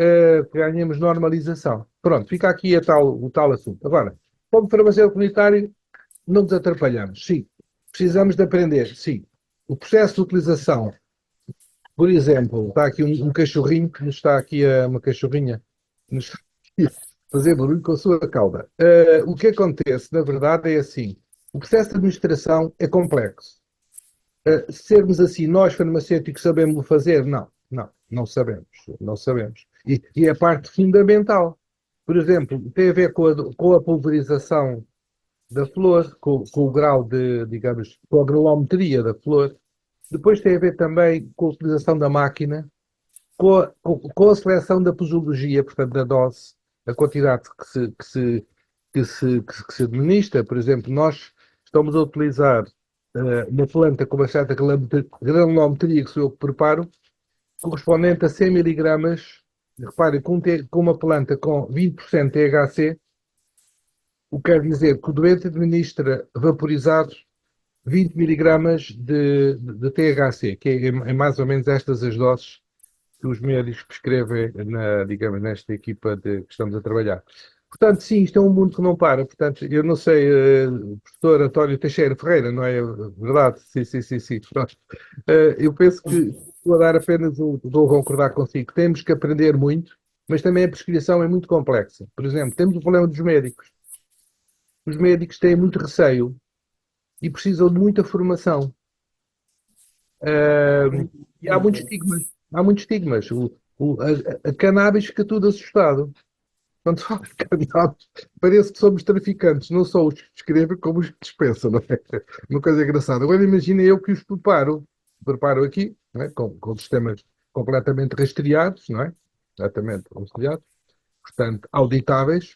normalização. Pronto, fica aqui o tal assunto. Agora, como farmacêutico comunitário, não nos atrapalhamos. Sim. Precisamos de aprender. Sim. O processo de utilização, por exemplo, está aqui um cachorrinho que nos está aqui, uma cachorrinha, que nos está aqui a fazer barulho com a sua cauda. O que acontece, na verdade, é assim. O processo de administração é complexo. Sermos assim, nós farmacêuticos sabemos o fazer? Não sabemos. Não sabemos. E é a parte fundamental. Por exemplo, tem a ver com a pulverização da flor, com o grau digamos, com a granulometria da flor. Depois tem a ver também com a utilização da máquina, com a seleção da posologia, portanto, da dose, a quantidade que se administra. Por exemplo, nós estamos a utilizar uma planta com uma certa granulometria, que sou eu que preparo, correspondente a 100 miligramas. Reparem, com uma planta com 20% THC, o que quer dizer que o doente administra vaporizados 20 miligramas de THC, que é mais ou menos estas as doses que os médicos prescrevem, digamos, nesta equipa que estamos a trabalhar. Portanto, sim, isto é um mundo que não para. Portanto, eu não sei, professor António Teixeira Ferreira, não é verdade? Sim. Pronto. Eu penso que vou dar apenas vou concordar consigo. Temos que aprender muito, mas também a prescrição é muito complexa. Por exemplo, temos o problema dos médicos. Os médicos têm muito receio e precisam de muita formação. E há muitos estigmas. Há muitos estigmas. A cannabis fica tudo assustado. Quando fala de cannabis, parece que somos traficantes, não só os que escrevem, como os que dispensam, não é? Uma coisa engraçada. Agora imagina eu que os preparo aqui, não é? Com sistemas completamente rastreados, não é? Exatamente, rastreados, portanto, auditáveis,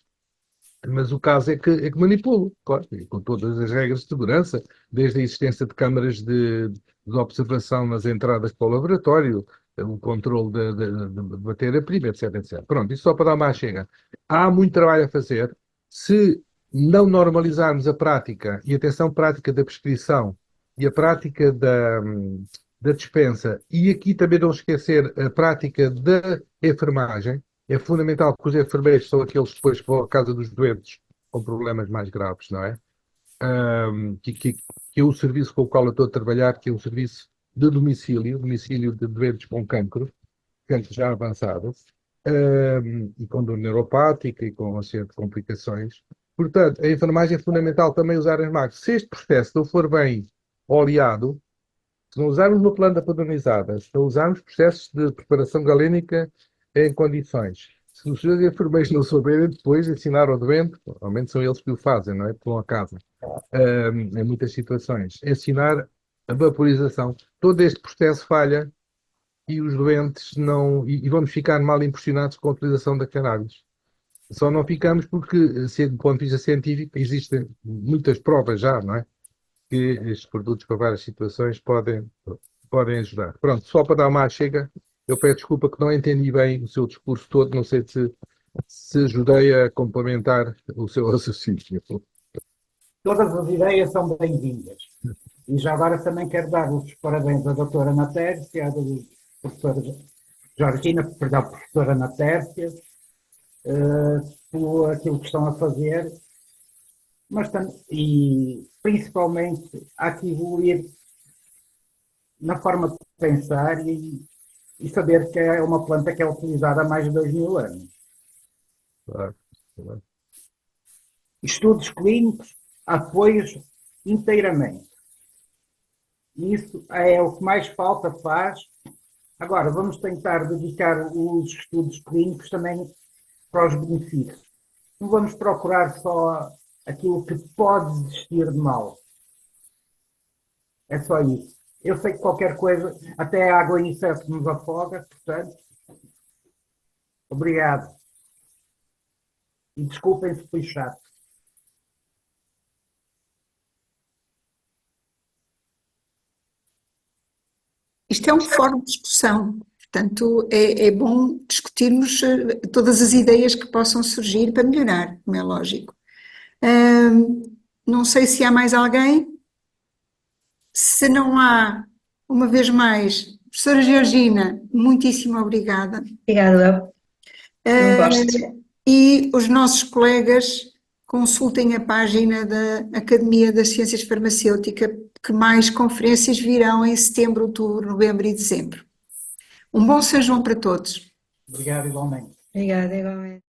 mas o caso é que manipulo, claro, e com todas as regras de segurança, desde a existência de câmaras de observação nas entradas para o laboratório, o controle de matéria-prima, etc. Pronto, isso só para dar mais chega. Há muito trabalho a fazer. Se não normalizarmos a prática, e atenção, prática da prescrição e a prática da dispensa, e aqui também não esquecer a prática da enfermagem, é fundamental que os enfermeiros são aqueles que depois vão à casa dos doentes com problemas mais graves, não é? Que é o serviço com o qual eu estou a trabalhar, que é um serviço de domicílio de doentes com cancro já avançado, e com dor neuropática e com uma série de complicações. Portanto, a enfermagem é fundamental também usar as máquinas. Se este processo não for bem oleado, se não usarmos uma planta padronizada, se não usarmos processos de preparação galénica em condições, se os seus enfermeiros não souberem depois ensinar ao doente, normalmente são eles que o fazem, não é? Que vão a casa, em muitas situações, ensinar a vaporização. Todo este processo falha e os doentes não. E vamos ficar mal impressionados com a utilização da cannabis. Só não ficamos porque, do ponto de vista científico, existem muitas provas já, não é? que estes produtos para várias situações podem ajudar. Pronto, só para dar uma chega, eu peço desculpa que não entendi bem o seu discurso todo, não sei se ajudei a complementar o seu raciocínio. Todas as ideias são bem-vindas. E já agora também quero dar os parabéns à doutora Ana Tércia, à professora Georgina, perdão, professora Ana Tércia, por aquilo que estão a fazer, mas e principalmente há que evoluir na forma de pensar e saber que é uma planta que é utilizada há mais de 2000 anos. Claro, claro. Estudos clínicos, apoios inteiramente. Isso é o que mais falta faz. Agora, vamos tentar dedicar os estudos clínicos também para os benefícios. Não vamos procurar só aquilo que pode existir de mal. É só isso. Eu sei que qualquer coisa, até a água em excesso nos afoga, portanto, obrigado. E desculpem se fui chato. Isto é um fórum de discussão, portanto é bom discutirmos todas as ideias que possam surgir para melhorar, como é lógico. Não sei se há mais alguém. Se não há, uma vez mais, professora Georgina, muitíssimo obrigada. Obrigada, eu gosto. E os nossos colegas consultem a página da Academia das Ciências Farmacêuticas, que mais conferências virão em setembro, outubro, novembro e dezembro. Um bom São João para todos. Obrigado igualmente. Obrigada, igualmente.